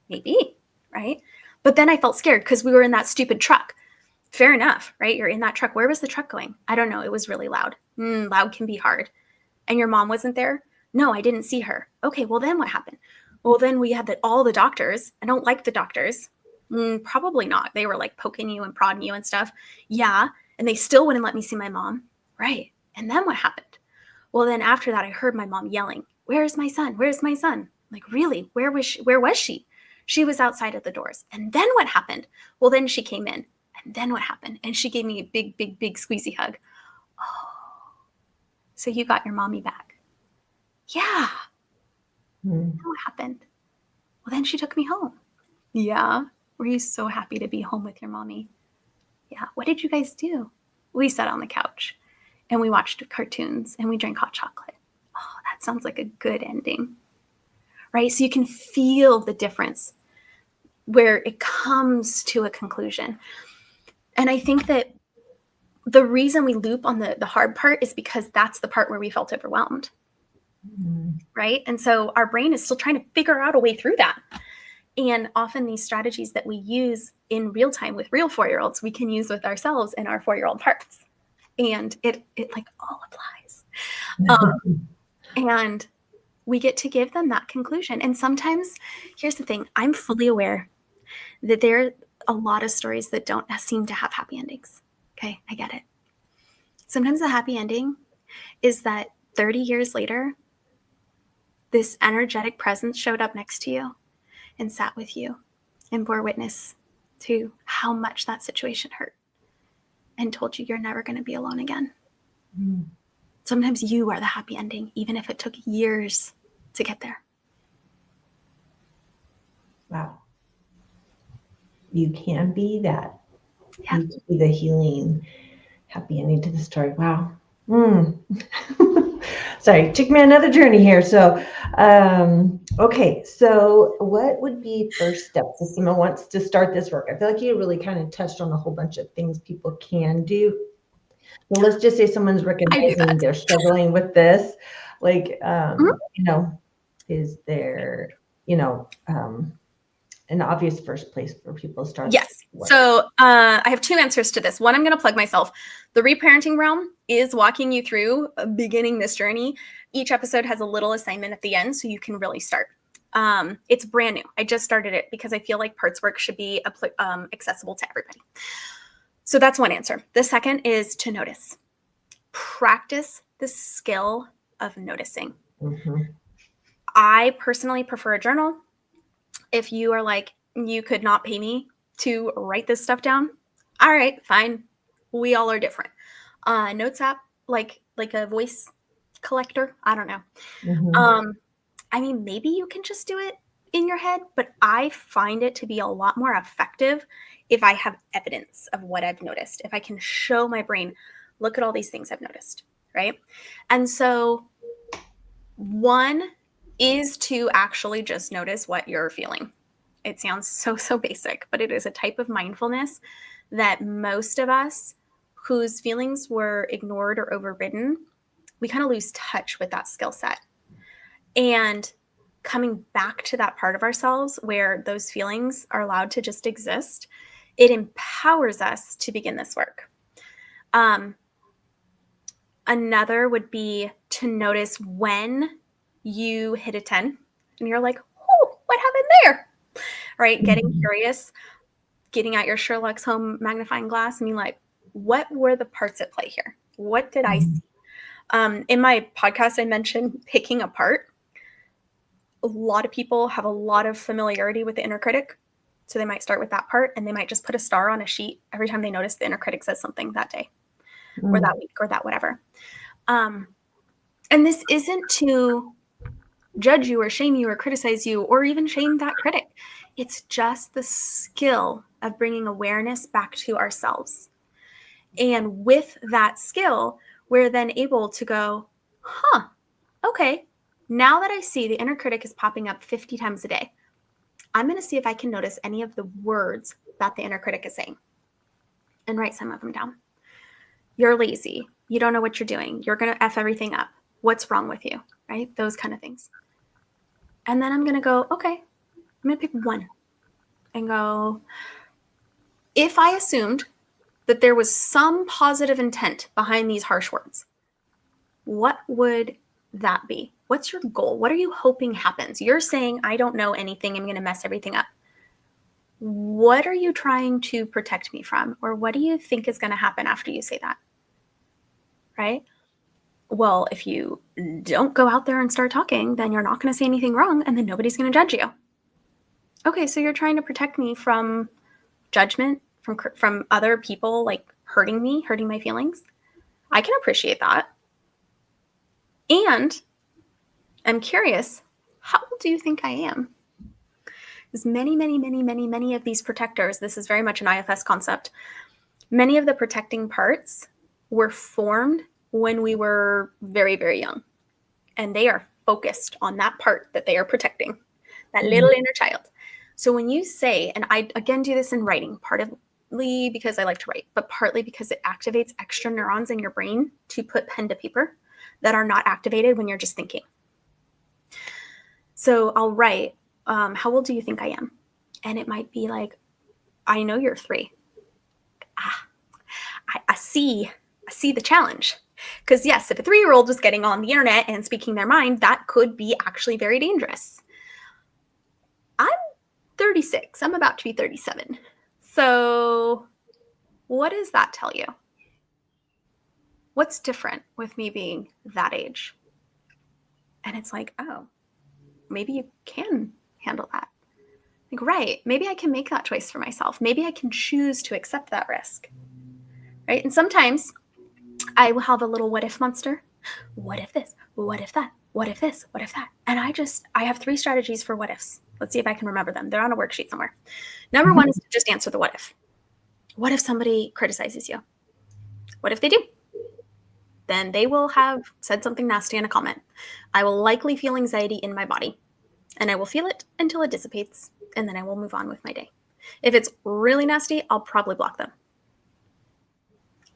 Maybe. Right. But then I felt scared because we were in that stupid truck. Fair enough. Right. You're in that truck. Where was the truck going? I don't know. It was really loud. Loud can be hard. And your mom wasn't there? No, I didn't see her. Okay. Well, then what happened? Well, then we had all the doctors. I don't like the doctors. Probably not. They were like poking you and prodding you and stuff. Yeah. And they still wouldn't let me see my mom. Right. And then what happened? Well, then after that, I heard my mom yelling, where's my son? Where's my son? I'm like, really? Where was she? Where was she? She was outside of the doors. And then what happened? Well, then she came in. And then what happened? And she gave me a big, big, big squeezy hug. Oh, so you got your mommy back. Yeah. What happened? Well, then she took me home. Yeah. Were you so happy to be home with your mommy? Yeah. What did you guys do? We sat on the couch and we watched cartoons and we drank hot chocolate. Oh, that sounds like a good ending. Right? So you can feel the difference where it comes to a conclusion. And I think that the reason we loop on the hard part is because that's the part where we felt overwhelmed. Right? And so our brain is still trying to figure out a way through that. And often these strategies that we use in real time with real 4-year-olds, we can use with ourselves and our 4-year-old parts. And it like all applies. And we get to give them that conclusion. And sometimes, here's the thing, I'm fully aware that there are a lot of stories that don't seem to have happy endings. Okay, I get it. Sometimes the happy ending is that 30 years later, this energetic presence showed up next to you and sat with you and bore witness to how much that situation hurt and told you you're never going to be alone again. Sometimes you are the happy ending, even if it took years to get there. Wow. You can be that. Yeah. You can be the healing, happy ending to the story. Wow. Sorry, took me another journey here. So, okay. So what would be first steps if someone wants to start this work? I feel like you really kind of touched on a whole bunch of things people can do. Well, let's just say someone's recognizing they're struggling with this. Like, is there, an obvious first place for people to start? Yes. So I have 2 answers to this. One, I'm going to plug myself. The Reparenting Realm is walking you through beginning this journey. Each episode has a little assignment at the end, so you can really start. It's brand new. I just started it because I feel like parts work should be accessible to everybody. So that's one answer. The second is to notice. Practice the skill of noticing. I personally prefer a journal. If you are like, you could not pay me to write this stuff down, all right, fine. We all are different. Notes app, like a voice collector, I don't know. I mean, maybe you can just do it in your head, but I find it to be a lot more effective if I have evidence of what I've noticed, if I can show my brain, look at all these things I've noticed, right? And so one is to actually just notice what you're feeling. It sounds so basic, but it is a type of mindfulness that most of us whose feelings were ignored or overridden, we kind of lose touch with that skill set. And coming back to that part of ourselves where those feelings are allowed to just exist, it empowers us to begin this work. Another would be to notice when you hit a 10 and you're like, oh, what happened there? Right? Getting curious, getting out your Sherlock's Holmes magnifying glass and being like, what were the parts at play here? What did I see? In my podcast, I mentioned picking apart. A lot of people have a lot of familiarity with the inner critic. So they might start with that part and they might just put a star on a sheet every time they notice the inner critic says something that day or that week or that whatever. And this isn't to judge you or shame you or criticize you or even shame that critic. It's just the skill of bringing awareness back to ourselves. And with that skill, we're then able to go, okay, now that I see the inner critic is popping up 50 times a day, I'm going to see if I can notice any of the words that the inner critic is saying and write some of them down. You're lazy. You don't know what you're doing. You're going to F everything up. What's wrong with you? Right? Those kind of things. And then I'm going to go, okay, I'm going to pick one and go, if I assumed that there was some positive intent behind these harsh words, what would that be? What's your goal? What are you hoping happens? You're saying, I don't know anything. I'm going to mess everything up. What are you trying to protect me from? Or what do you think is going to happen after you say that? Right? Well, if you don't go out there and start talking, then you're not going to say anything wrong and then nobody's going to judge you. Okay, so you're trying to protect me from judgment, from other people like hurting me, hurting my feelings. I can appreciate that. And I'm curious, how old do you think I am? Because many of these protectors, this is very much an IFS concept. Many of the protecting parts were formed when we were very, very young. And they are focused on that part that they are protecting, that little inner child. So when you say, and I again do this in writing, partly because I like to write, but partly because it activates extra neurons in your brain to put pen to paper that are not activated when you're just thinking. So I'll write, how old do you think I am? And it might be like, I know you're 3. I see the challenge. Because yes, if a 3-year-old was getting on the internet and speaking their mind, that could be actually very dangerous. I'm 36. I'm about to be 37. So what does that tell you? What's different with me being that age? And it's like, oh, maybe you can handle that. Like, right, maybe I can make that choice for myself. Maybe I can choose to accept that risk. Right? And sometimes I will have a little what if monster. What if this? What if that? What if this? What if that? And I have 3 strategies for what ifs. Let's see if I can remember them. They're on a worksheet somewhere. Number 1 is to just answer the what if. What if somebody criticizes you? What if they do? Then they will have said something nasty in a comment. I will likely feel anxiety in my body. And I will feel it until it dissipates. And then I will move on with my day. If it's really nasty, I'll probably block them.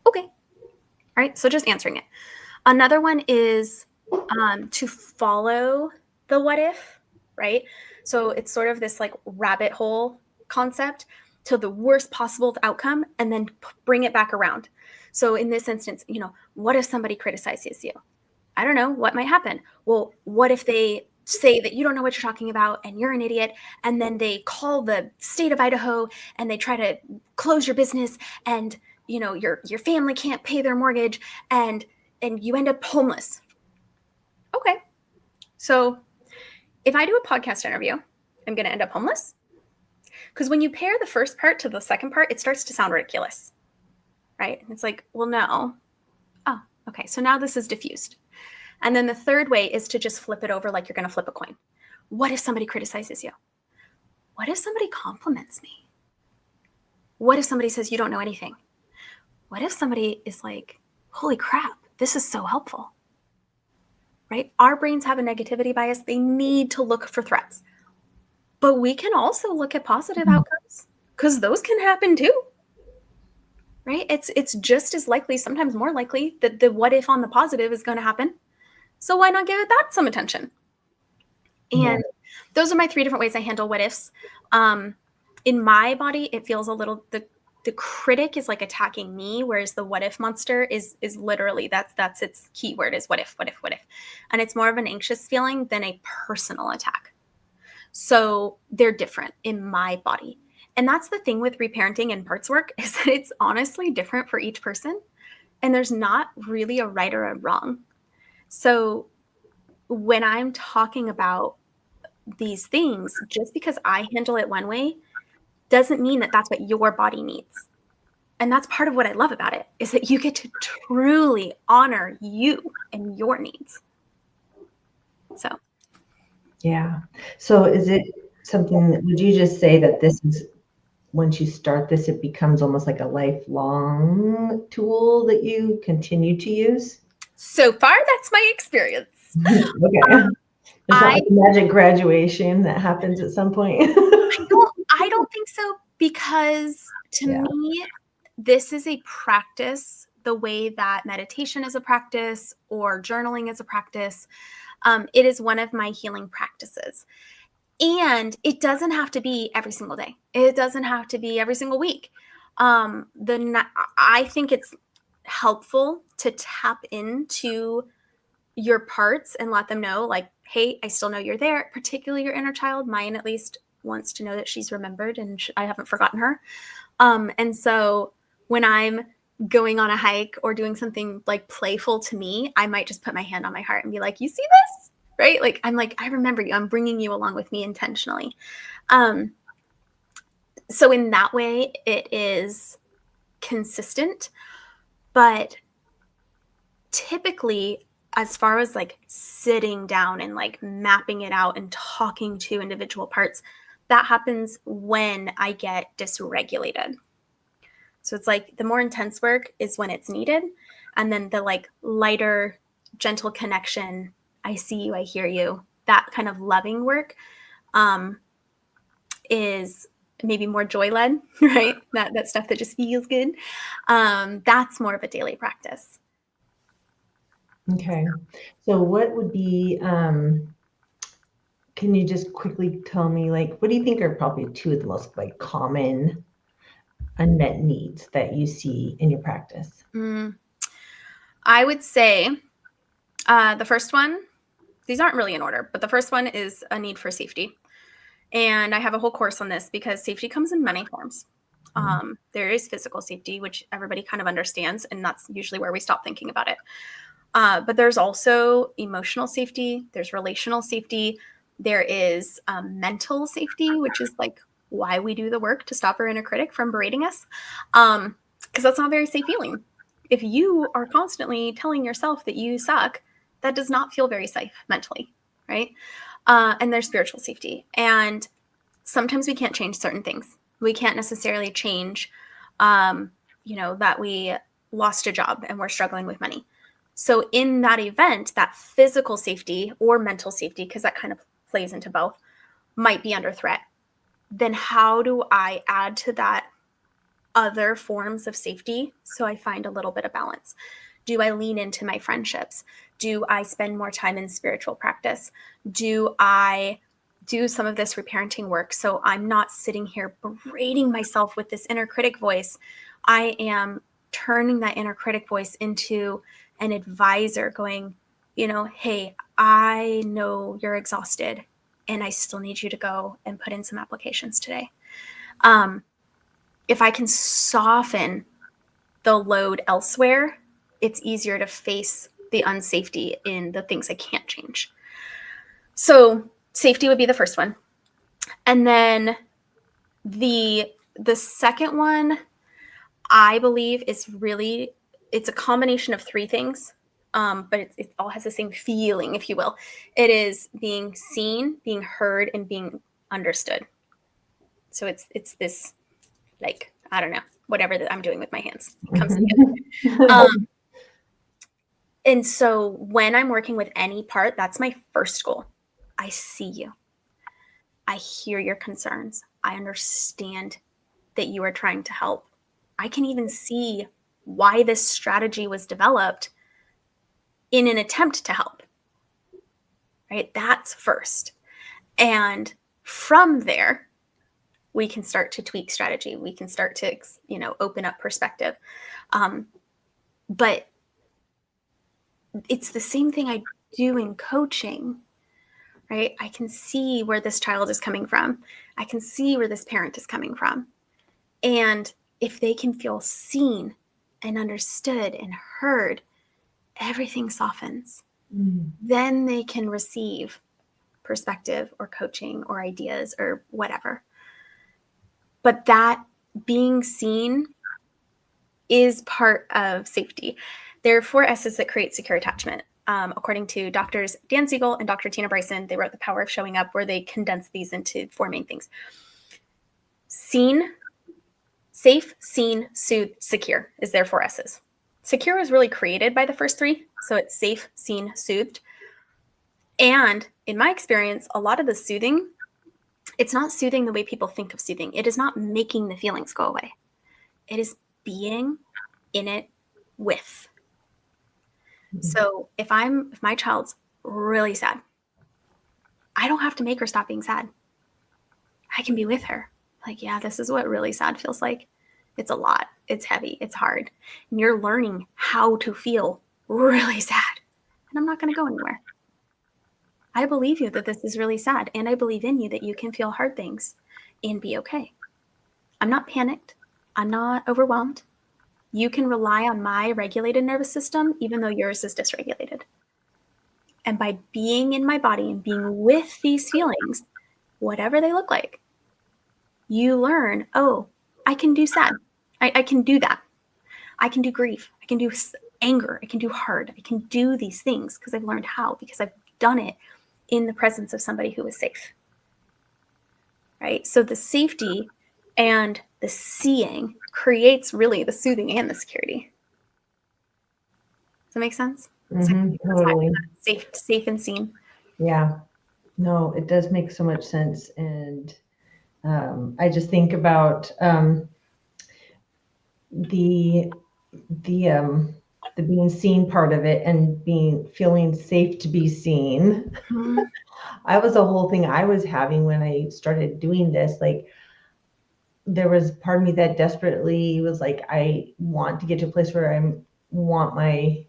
Okay. All right. So just answering it. Another one is to follow the what if, right? So it's sort of this like rabbit hole concept to the worst possible outcome and then bring it back around. So in this instance, what if somebody criticizes you? I don't know. What might happen? Well, what if they say that you don't know what you're talking about and you're an idiot, and then they call the state of Idaho and they try to close your business, and your family can't pay their mortgage, and you end up homeless. Okay. So if I do a podcast interview, I'm going to end up homeless? Because when you pair the first part to the second part, it starts to sound ridiculous, right? And it's like, well, no. Oh, okay. So now this is diffused. And then the third way is to just flip it over like you're going to flip a coin. What if somebody criticizes you? What if somebody compliments me? What if somebody says you don't know anything? What if somebody is like, holy crap, this is so helpful, right? Our brains have a negativity bias. They need to look for threats. But we can also look at positive outcomes because those can happen too, right? It's just as likely, sometimes more likely, that the what if on the positive is going to happen. So why not give it that some attention? And those are my 3 different ways I handle what ifs. In my body, it feels a little, the critic is like attacking me, whereas the what if monster is literally, that's its keyword, is what if, what if, what if. And it's more of an anxious feeling than a personal attack. So they're different in my body. And that's the thing with reparenting and parts work, is that it's honestly different for each person. And there's not really a right or a wrong. So when I'm talking about these things, just because I handle it one way doesn't mean that that's what your body needs. And that's part of what I love about it, is that you get to truly honor you and your needs. So, Yeah. So is it something that, would you just say that this is, once you start this, it becomes almost like a lifelong tool that you continue to use? so far, that's my experience. Okay. There's not like a magic graduation that happens at some point. I don't think so, because to me, this is a practice the way that meditation is a practice or journaling is a practice. It is one of my healing practices. And it doesn't have to be every single day. It doesn't have to be every single week. I think it's helpful to tap into your parts and let them know, like, hey, I still know you're there, particularly your inner child. Mine at least wants to know that she's remembered and I haven't forgotten her. And so when I'm going on a hike or doing something like playful to me, I might just put my hand on my heart and be like, you see this? Right? Like, I'm like, I remember you. I'm bringing you along with me intentionally. So in that way, it is consistent. But typically, as far as like sitting down and like mapping it out and talking to individual parts, that happens when I get dysregulated. So it's like the more intense work is when it's needed. And then the like lighter, gentle connection, I see you, I hear you, that kind of loving work is maybe more joy-led, right? That stuff that just feels good. That's more of a daily practice. Okay. So what would be, can you just quickly tell me, like, what do you think are probably 2 of the most like common unmet needs that you see in your practice? I would say the first one, these aren't really in order, but the first one is a need for safety. And I have a whole course on this because safety comes in many forms. There is physical safety, which everybody kind of understands, and that's usually where we stop thinking about it. But there's also emotional safety, there's relational safety, there is mental safety, which is like why we do the work to stop our inner critic from berating us, because that's not a very safe feeling. If you are constantly telling yourself that you suck, that does not feel very safe mentally, right? And there's spiritual safety. And sometimes we can't change certain things. We can't necessarily change, that we lost a job and we're struggling with money. So in that event, that physical safety or mental safety, because that kind of plays into both, might be under threat. Then how do I add to that other forms of safety so I find a little bit of balance? Do I lean into my friendships? Do I spend more time in spiritual practice? Do I do some of this reparenting work so I'm not sitting here berating myself with this inner critic voice? I am turning that inner critic voice into an advisor going, hey, I know you're exhausted and I still need you to go and put in some applications today. If I can soften the load elsewhere, it's easier to face the unsafety in the things I can't change. So safety would be the first one. And then the second one, I believe, is really, it's a combination of 3 things, but it all has the same feeling, if you will. It is being seen, being heard, and being understood. So it's this, like, I don't know, whatever that I'm doing with my hands comes together. And so when I'm working with any part, that's my first goal. I see you. I hear your concerns. I understand that you are trying to help. I can even see why this strategy was developed in an attempt to help, right? That's first. And from there, we can start to tweak strategy. We can start to, open up perspective. But it's the same thing I do in coaching, right? I can see where this child is coming from. I can see where this parent is coming from. And if they can feel seen and understood and heard, everything softens. Then they can receive perspective or coaching or ideas or whatever. But that being seen is part of safety. There are 4 S's that create secure attachment. According to Doctors Dan Siegel and Dr. Tina Bryson, they wrote The Power of Showing Up, where they condense these into 4 main things. Seen, safe, seen, soothed, secure is their 4 S's. Secure was really created by the first 3. So it's safe, seen, soothed. And in my experience, a lot of the soothing, it's not soothing the way people think of soothing. It is not making the feelings go away. It is being in it with. So if my child's really sad, I don't have to make her stop being sad. I can be with her. Like, yeah, this is what really sad feels like. It's a lot. It's heavy. It's hard. And you're learning how to feel really sad. And I'm not going to go anywhere. I believe you that this is really sad. And I believe in you that you can feel hard things and be okay. I'm not panicked. I'm not overwhelmed. You can rely on my regulated nervous system, even though yours is dysregulated. And by being in my body and being with these feelings, whatever they look like, you learn, oh, I can do sad. I can do that. I can do grief. I can do anger. I can do hard. I can do these things because I've learned how, because I've done it in the presence of somebody who is safe. Right? So the safety and the seeing creates really the soothing and the security. Does that make sense? Totally. Safe and seen. Yeah. No, it does make so much sense. And I just think about the being seen part of it and feeling safe to be seen. I was a whole thing I was having when I started doing this. Like, there was part of me that desperately was like, I want to get to a place where I want my,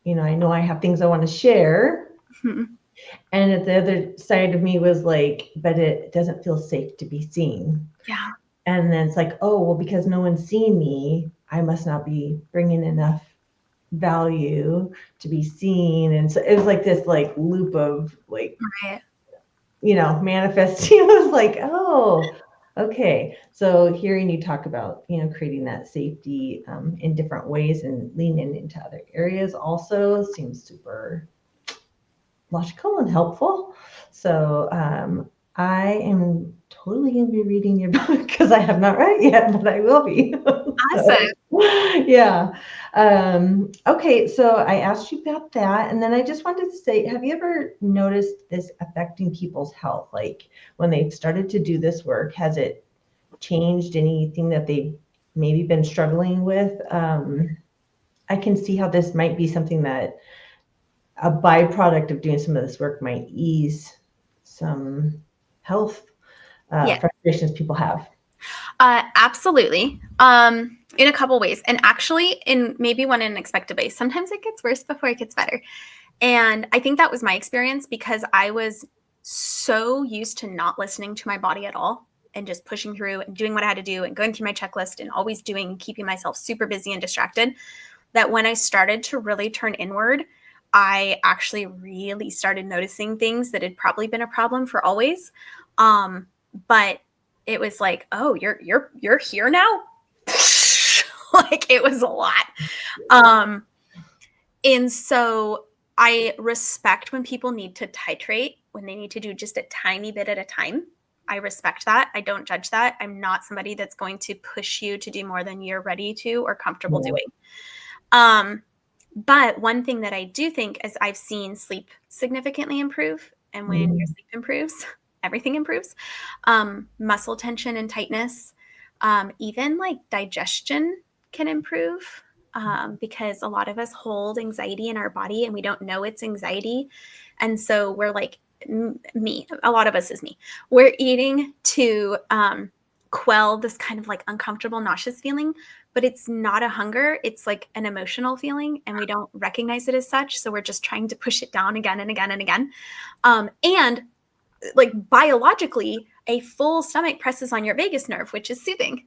I know I have things I want to share. And at the other side of me was like, but it doesn't feel safe to be seen. Yeah. And then it's like, oh, well, because no one's seen me, I must not be bringing enough value to be seen. And so it was like this like loop of like, right. Manifesting. I was like, oh, okay. So hearing you talk about, creating that safety in different ways and leaning into other areas also seems super logical and helpful. So I am totally going to be reading your book because I have not read it yet, but I will be. Awesome. Yeah. Okay. So I asked you about that. And then I just wanted to say, have you ever noticed this affecting people's health? Like when they've started to do this work, has it changed anything that they've maybe been struggling with? I can see how this might be something that a byproduct of doing some of this work might ease some health frustrations people have. Absolutely. In a couple ways. And actually in maybe one unexpected ways. Sometimes it gets worse before it gets better. And I think that was my experience because I was so used to not listening to my body at all and just pushing through and doing what I had to do and going through my checklist and always keeping myself super busy and distracted, that when I started to really turn inward, I actually really started noticing things that had probably been a problem for always. But it was like, oh, you're here now. Like it was a lot. And so I respect when people need to titrate, when they need to do just a tiny bit at a time. I respect that. I don't judge that. I'm not somebody that's going to push you to do more than you're ready to or comfortable doing. But one thing that I do think is I've seen sleep significantly improve. And when your sleep improves, everything improves. Muscle tension and tightness, even like digestion can improve because a lot of us hold anxiety in our body and we don't know it's anxiety. And so we're like me, a lot of us is me, we're eating to quell this kind of like uncomfortable, nauseous feeling, but it's not a hunger. It's like an emotional feeling, and we don't recognize it as such. So we're just trying to push it down again and again and again. And like biologically, a full stomach presses on your vagus nerve, which is soothing.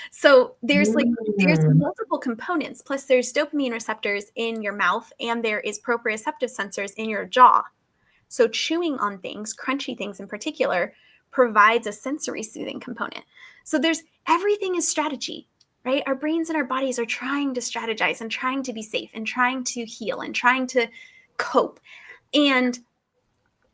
So there's multiple components. Plus there's dopamine receptors in your mouth, and there is proprioceptive sensors in your jaw. So chewing on things, crunchy things in particular, provides a sensory soothing component. So everything is strategy, right? Our brains and our bodies are trying to strategize and trying to be safe and trying to heal and trying to cope. And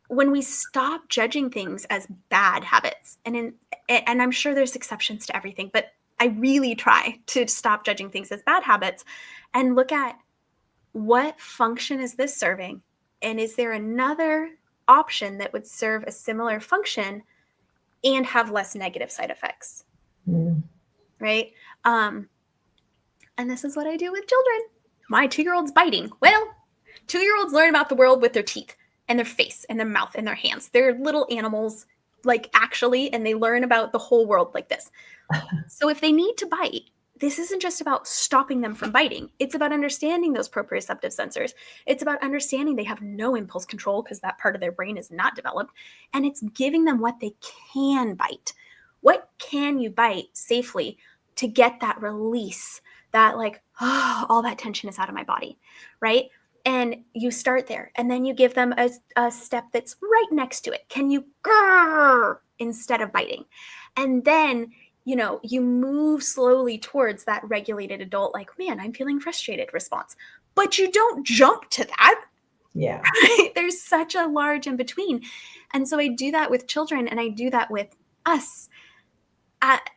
when we stop judging things as bad habits, and I'm sure there's exceptions to everything, but I really try to stop judging things as bad habits and look at what function is this serving? And is there another option that would serve a similar function and have less negative side effects? Right? And this is what I do with children. My 2-year-old's biting. Well, 2-year-olds learn about the world with their teeth and their face and their mouth and their hands. They're little animals, like actually, and they learn about the whole world like this. So if they need to bite, this isn't just about stopping them from biting. It's about understanding those proprioceptive sensors. It's about understanding they have no impulse control because that part of their brain is not developed. And it's giving them what they can bite. What can you bite safely to get that release, that like, oh, all that tension is out of my body, right? And you start there, and then you give them a step that's right next to it. Can you grrr instead of biting? And then you move slowly towards that regulated adult, like, man, I'm feeling frustrated response. But you don't jump to that. Yeah. Right? There's such a large in between. And so I do that with children, and I do that with us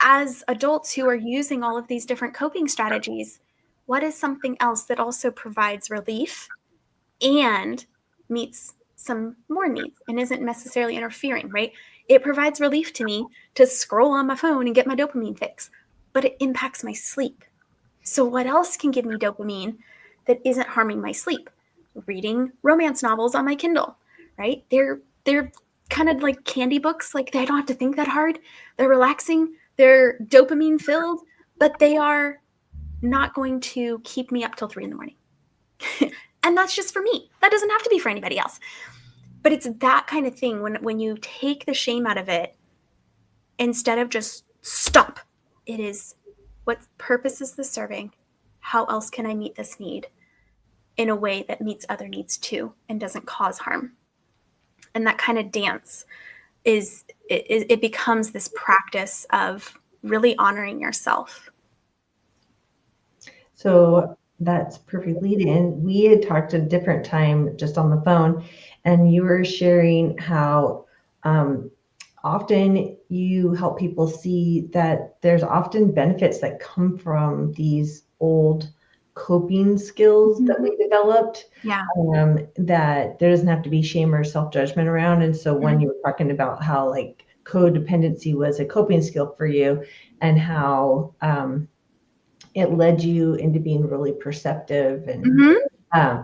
as adults who are using all of these different coping strategies. What is something else that also provides relief and meets some more needs and isn't necessarily interfering, right? It provides relief to me to scroll on my phone and get my dopamine fix, but it impacts my sleep. So what else can give me dopamine that isn't harming my sleep? Reading romance novels on my Kindle, right? They're kind of like candy books. Like, I don't have to think that hard. They're relaxing. They're dopamine filled, but they are not going to keep me up till 3 a.m. And that's just for me. That doesn't have to be for anybody else. But it's that kind of thing when you take the shame out of it, instead of just stop, it is, what purpose is this serving? How else can I meet this need in a way that meets other needs too and doesn't cause harm? And that kind of dance it becomes this practice of really honoring yourself. So that's perfect lead in. We had talked a different time just on the phone, and you were sharing how often you help people see that there's often benefits that come from these old coping skills that we developed. Yeah. That there doesn't have to be shame or self-judgment around. And so when you were talking about how like codependency was a coping skill for you, and how it led you into being really perceptive. And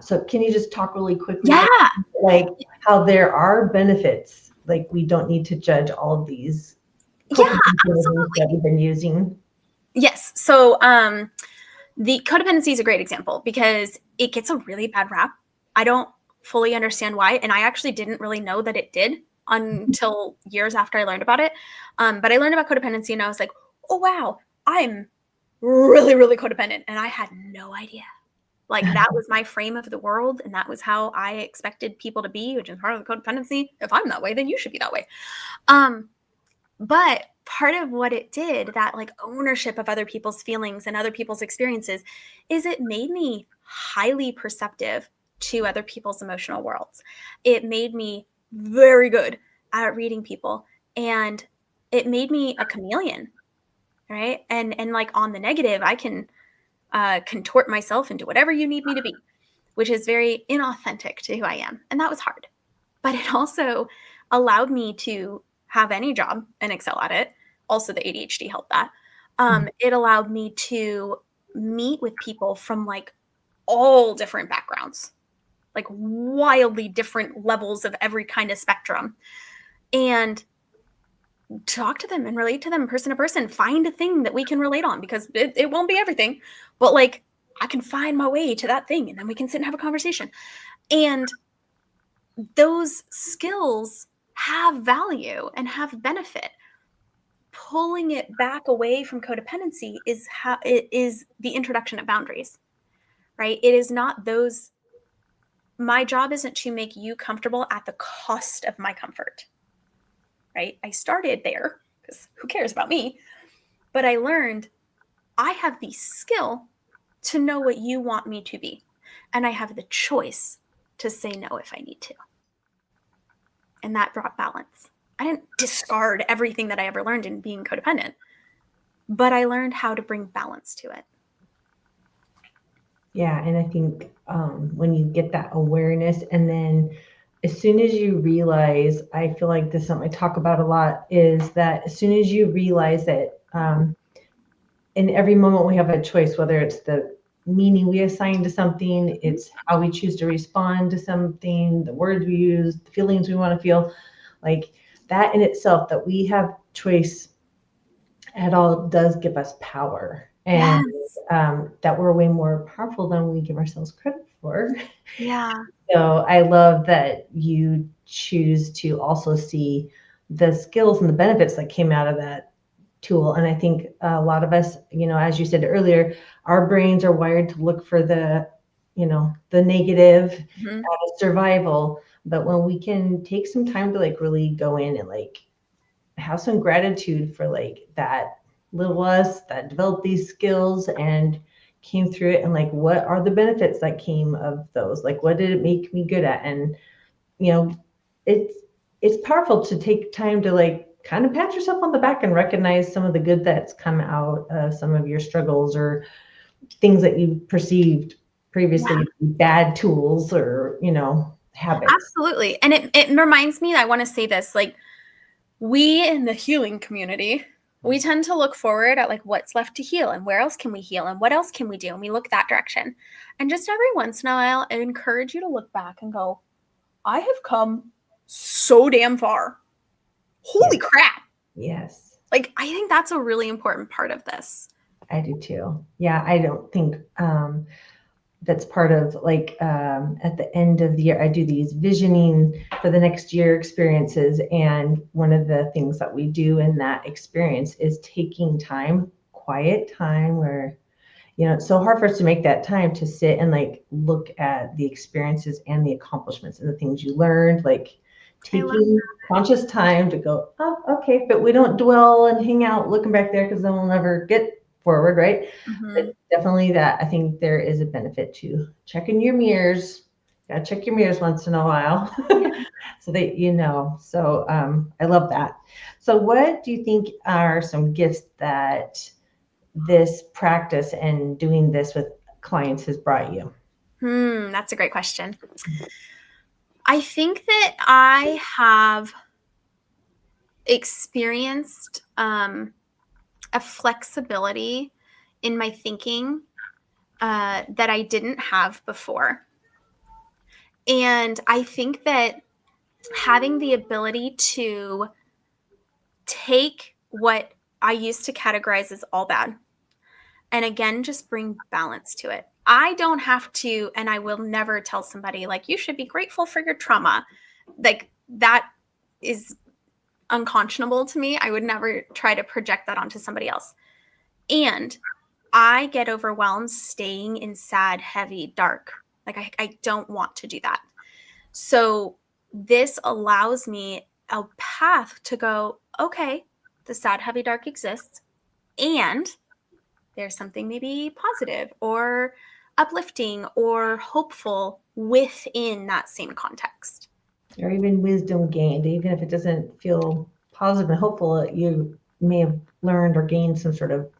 so can you just talk really quickly about, like, how there are benefits, like we don't need to judge all of these coping skills that we've been using? Yes. So the codependency is a great example because it gets a really bad rap. I don't fully understand why, and I actually didn't really know that it did until years after I learned about it. But I learned about codependency, and I was like, oh wow, I'm really, really codependent, and I had no idea. Like, that was my frame of the world, and that was how I expected people to be, which is part of the codependency. If I'm that way, then you should be that way. But part of what it did, that like ownership of other people's feelings and other people's experiences, is it made me highly perceptive to other people's emotional worlds. It made me very good at reading people, and it made me a chameleon, right? And like, on the negative, I can contort myself into whatever you need me to be, which is very inauthentic to who I am. And that was hard. But it also allowed me to have any job and excel at it. Also, the ADHD helped that. It allowed me to meet with people from like all different backgrounds, like wildly different levels of every kind of spectrum, and talk to them and relate to them person to person. Find a thing that we can relate on, because it won't be everything, but like I can find my way to that thing, and then we can sit and have a conversation. And those skills have value and have benefit. Pulling it back away from codependency is how it is the introduction of boundaries, right? It is not those. My job isn't to make you comfortable at the cost of my comfort, right? I started there because who cares about me? But I learned I have the skill to know what you want me to be. And I have the choice to say no if I need to. And that brought balance. I didn't discard everything that I ever learned in being codependent, but I learned how to bring balance to it. Yeah, and I think when you get that awareness, and then as soon as you realize, I feel like this is something I talk about a lot, is that as soon as you realize that in every moment we have a choice, whether it's the meaning we assign to something, it's how we choose to respond to something, the words we use, the feelings we want to feel, like that in itself, that we have choice at all does give us power. And that we're way more powerful than we give ourselves credit for. Yeah. So I love that you choose to also see the skills and the benefits that came out of that tool. And I think a lot of us, as you said earlier, our brains are wired to look for the negative survival. But when we can take some time to like really go in and like have some gratitude for like that little us that developed these skills and came through it, and like what are the benefits that came of those, like what did it make me good at? And it's powerful to take time to like kind of pat yourself on the back and recognize some of the good that's come out of some of your struggles or things that you perceived previously bad tools or habits. Absolutely. And it reminds me, I want to say this, like we in the healing community, we tend to look forward at like what's left to heal and where else can we heal and what else can we do, and we look that direction. And just every once in a while, I encourage you to look back and go, I have come so damn far. Holy crap. Yes. Like I think that's a really important part of this. I do too. Yeah, I don't think that's part of like at the end of the year, I do these visioning for the next year experiences. And one of the things that we do in that experience is taking time, quiet time where, it's so hard for us to make that time to sit and like look at the experiences and the accomplishments and the things you learned, like taking conscious time to go, oh, okay, but we don't dwell and hang out looking back there because then we'll never get forward, right? But definitely that I think there is a benefit to checking your mirrors. Gotta check your mirrors once in a while so that So I love that. So what do you think are some gifts that this practice and doing this with clients has brought you? That's a great question. I think that I have experienced a flexibility in my thinking that I didn't have before. And I think that having the ability to take what I used to categorize as all bad and again, just bring balance to it. I don't have to, and I will never tell somebody like, you should be grateful for your trauma. Like that is unconscionable to me. I would never try to project that onto somebody else. And I get overwhelmed staying in sad, heavy, dark. Like I don't want to do that. So this allows me a path to go, okay, the sad, heavy, dark exists. And there's something maybe positive or uplifting or hopeful within that same context. Or even wisdom gained, even if it doesn't feel positive and hopeful, you may have learned or gained some sort of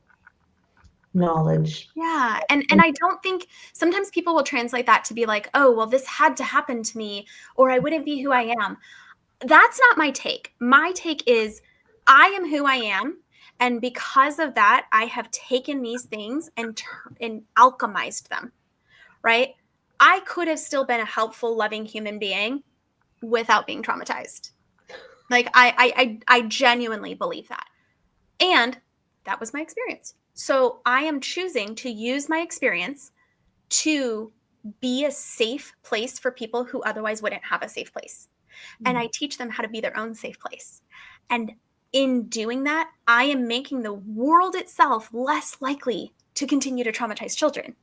knowledge. Yeah. And I don't think sometimes people will translate that to be like, oh, well, this had to happen to me or I wouldn't be who I am. That's not my take. My take is I am who I am. And because of that, I have taken these things and alchemized them, right? I could have still been a helpful, loving human being without being traumatized. Like I genuinely believe that. And that was my experience. So I am choosing to use my experience to be a safe place for people who otherwise wouldn't have a safe place. And I teach them how to be their own safe place. And in doing that, I am making the world itself less likely to continue to traumatize children,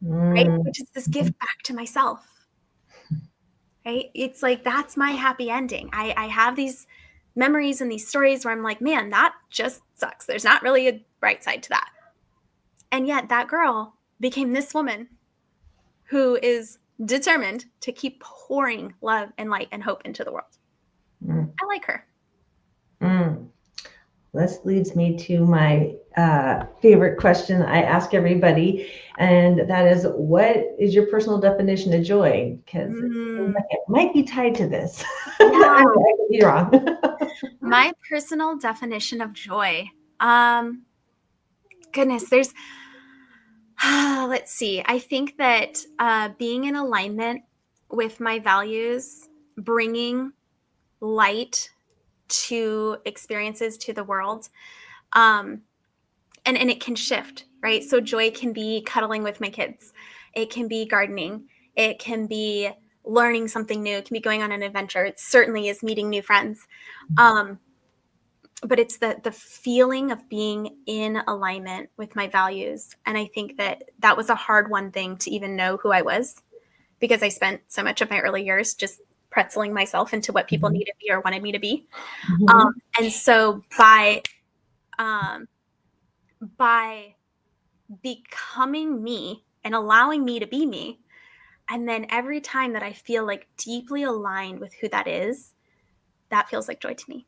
right? Which is this gift back to myself, right? It's like, that's my happy ending. I have these memories and these stories where I'm like, man, that just sucks. There's not really a bright side to that. And yet that girl became this woman who is determined to keep pouring love and light and hope into the world. I like her. This leads me to my favorite question I ask everybody, and that is, what is your personal definition of joy? Because it might be tied to this. Yeah. I could be wrong. My personal definition of joy. Goodness, there's, let's see. I think that being in alignment with my values, bringing light to experiences, to the world, and it can shift, right? So joy can be cuddling with my kids. It can be gardening. It can be learning something new. It can be going on an adventure. It certainly is meeting new friends. But it's the feeling of being in alignment with my values. And I think that was a hard one thing to even know who I was, because I spent so much of my early years just pretzeling myself into what people needed me or wanted me to be. And so by becoming me and allowing me to be me, and then every time that I feel like deeply aligned with who that is, that feels like joy to me.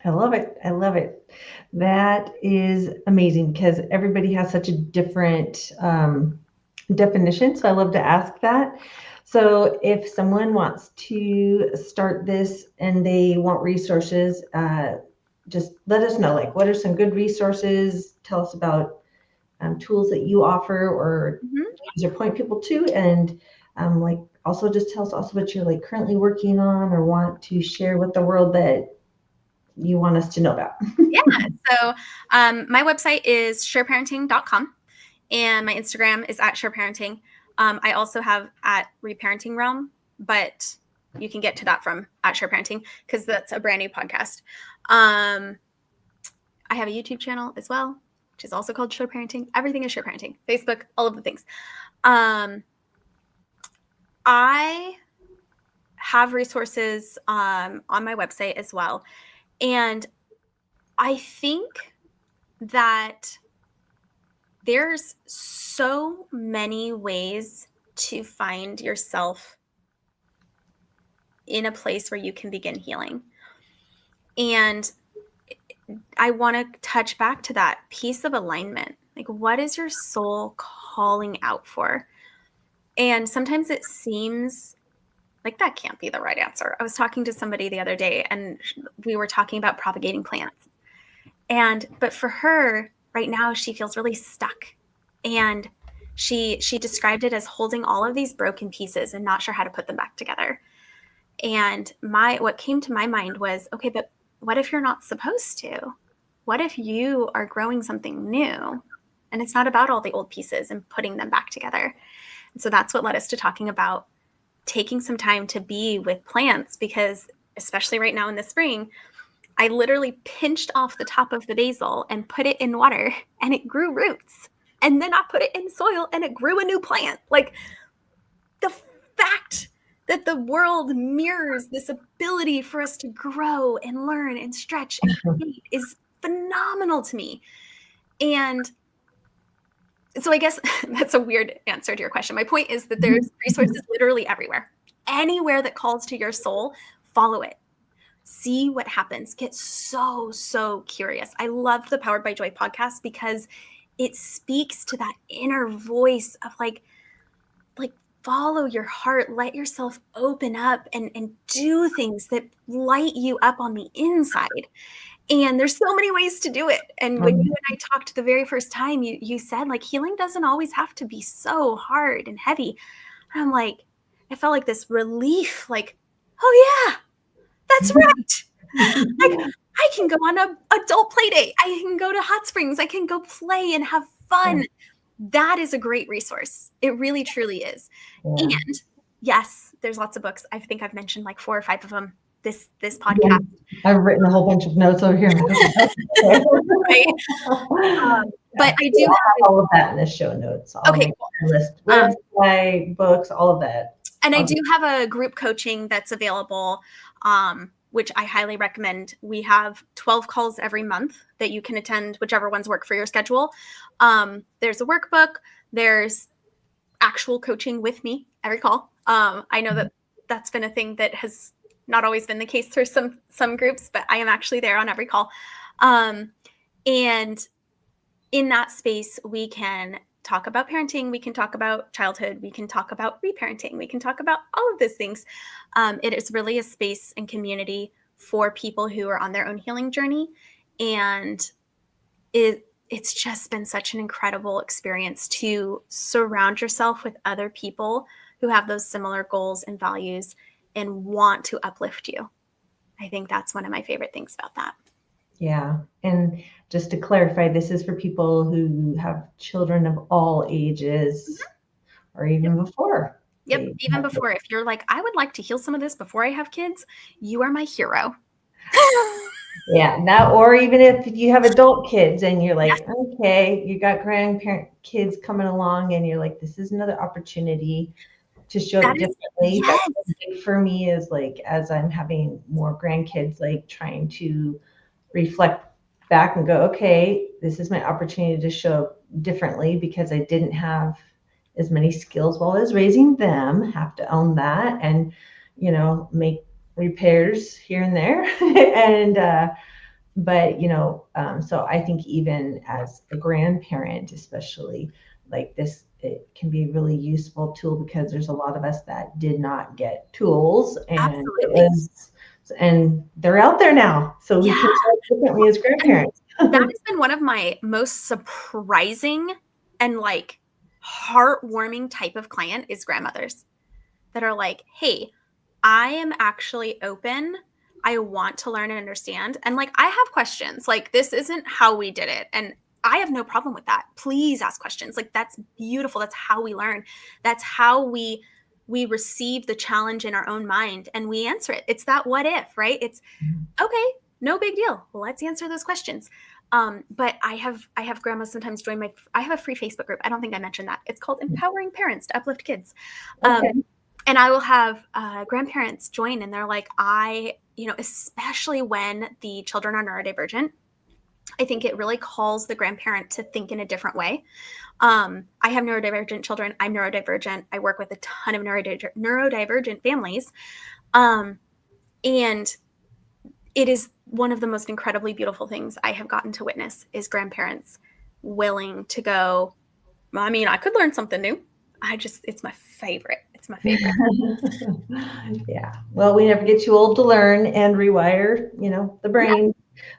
I love it. I love it. That is amazing, because everybody has such a different definition. So I love to ask that. So if someone wants to start this and they want resources, just let us know, like, what are some good resources? Tell us about tools that you offer, or or point people to, and like, also just tell us also what you're like currently working on or want to share with the world that you want us to know about. Yeah. So my website is SureParenting.com, and my Instagram is at SureParenting. I also have at Reparenting Realm, but you can get to that from at SureParenting, because that's a brand new podcast. I have a YouTube channel as well, which is also called SureParenting. Everything is SureParenting. Facebook, all of the things. I have resources on my website as well. And I think that there's so many ways to find yourself in a place where you can begin healing. And I want to touch back to that piece of alignment. Like, what is your soul calling out for? And sometimes it seems like that can't be the right answer. I was talking to somebody the other day, and we were talking about propagating plants. But for her right now, she feels really stuck. And she described it as holding all of these broken pieces and not sure how to put them back together. And what came to my mind was, okay, but what if you're not supposed to? What if you are growing something new and it's not about all the old pieces and putting them back together? And so that's what led us to talking about taking some time to be with plants, because especially right now in the spring, I literally pinched off the top of the basil and put it in water, and it grew roots. And then I put it in soil and it grew a new plant. Like, the fact that the world mirrors this ability for us to grow and learn and stretch and create is phenomenal to me. And so I guess that's a weird answer to your question. My point is that there's resources literally everywhere. Anywhere that calls to your soul, follow it. See what happens. Get so curious. I love the Powered by Joy podcast because it speaks to that inner voice of like follow your heart, let yourself open up and do things that light you up on the inside. And there's so many ways to do it. And when you and I talked the very first time, you said like healing doesn't always have to be so hard and heavy. And I'm like, I felt like this relief, like, oh yeah, that's right. Like I can go on a adult play date. I can go to hot springs. I can go play and have fun. That is a great resource. It really, truly is. Yeah. And yes, there's lots of books. I think I've mentioned like 4 or 5 of them this podcast. I've written a whole bunch of notes over here. Right? But I do have all of that in the show notes. I'll okay, make cool. my list, website, books, all of that. And I do have a group coaching that's available, which I highly recommend. We have 12 calls every month that you can attend, whichever ones work for your schedule. There's a workbook. There's actual coaching with me every call. I know that that's been a thing that has not always been the case for some groups, but I am actually there on every call. And in that space, we can talk about parenting. We can talk about childhood. We can talk about reparenting. We can talk about all of those things. It is really a space and community for people who are on their own healing journey. And it's just been such an incredible experience to surround yourself with other people who have those similar goals and values and want to uplift you. I think that's one of my favorite things about that. Yeah. And just to clarify, this is for people who have children of all ages or even before. Yep. Even before, if you're like, I would like to heal some of this before I have kids, you are my hero. Yeah, that, or even if you have adult kids and you're like, okay, you got grandparent kids coming along and you're like, this is another opportunity to show it differently. Yes. That's big for me is like, as I'm having more grandkids, like trying to reflect back and go, okay, this is my opportunity to show up differently because I didn't have as many skills while I was raising them, have to own that and, make repairs here and there. And, but, so I think even as a grandparent, especially like this, it can be a really useful tool because there's a lot of us that did not get tools and and they're out there now. So we can talk differently as grandparents. That has been one of my most surprising and like heartwarming type of client is grandmothers that are like, hey, I am actually open. I want to learn and understand. And like, I have questions. Like, this isn't how we did it. And I have no problem with that. Please ask questions. Like, that's beautiful. That's how we learn. That's how we receive the challenge in our own mind and we answer it. It's that what if, right? It's okay, no big deal. Let's answer those questions. But I have grandmas sometimes join I have a free Facebook group. I don't think I mentioned that. It's called Empowering Parents to Uplift Kids. And I will have grandparents join and they're like, especially when the children are neurodivergent, I think it really calls the grandparent to think in a different way. I have neurodivergent children. I'm neurodivergent. I work with a ton of neurodivergent families. And it is one of the most incredibly beautiful things I have gotten to witness is grandparents willing to go, I mean, I could learn something new. It's my favorite. It's my favorite. Yeah. Well, we never get too old to learn and rewire, the brain. Yeah.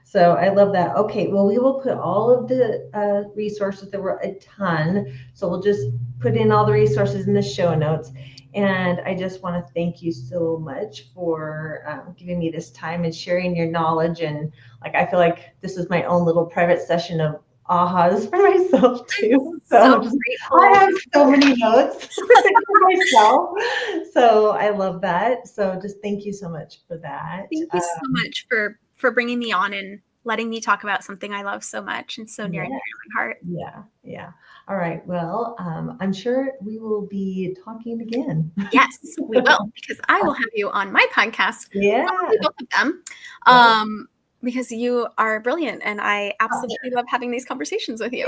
So I love that. Okay. Well, we will put all of the resources. There were a ton. So we'll just put in all the resources in the show notes. And I just want to thank you so much for giving me this time and sharing your knowledge. And like, I feel like this is my own little private session of ahas for myself too. So I have so many notes for myself. So I love that. So just thank you so much for that. Thank you so much for bringing me on and letting me talk about something I love so much and so near and dear to my heart. Yeah. All right. Well, I'm sure we will be talking again. Yes, we will, because I will have you on my podcast. Yeah. Both of them. Because you are brilliant and I absolutely love having these conversations with you.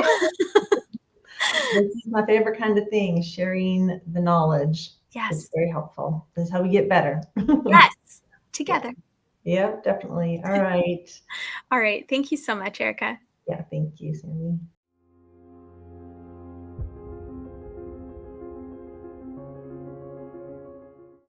This is my favorite kind of thing, sharing the knowledge. Yes. It's very helpful. This is how we get better. Yes, together. Yep, definitely. All right. All right. Thank you so much, Erica. Yeah, thank you, Sami.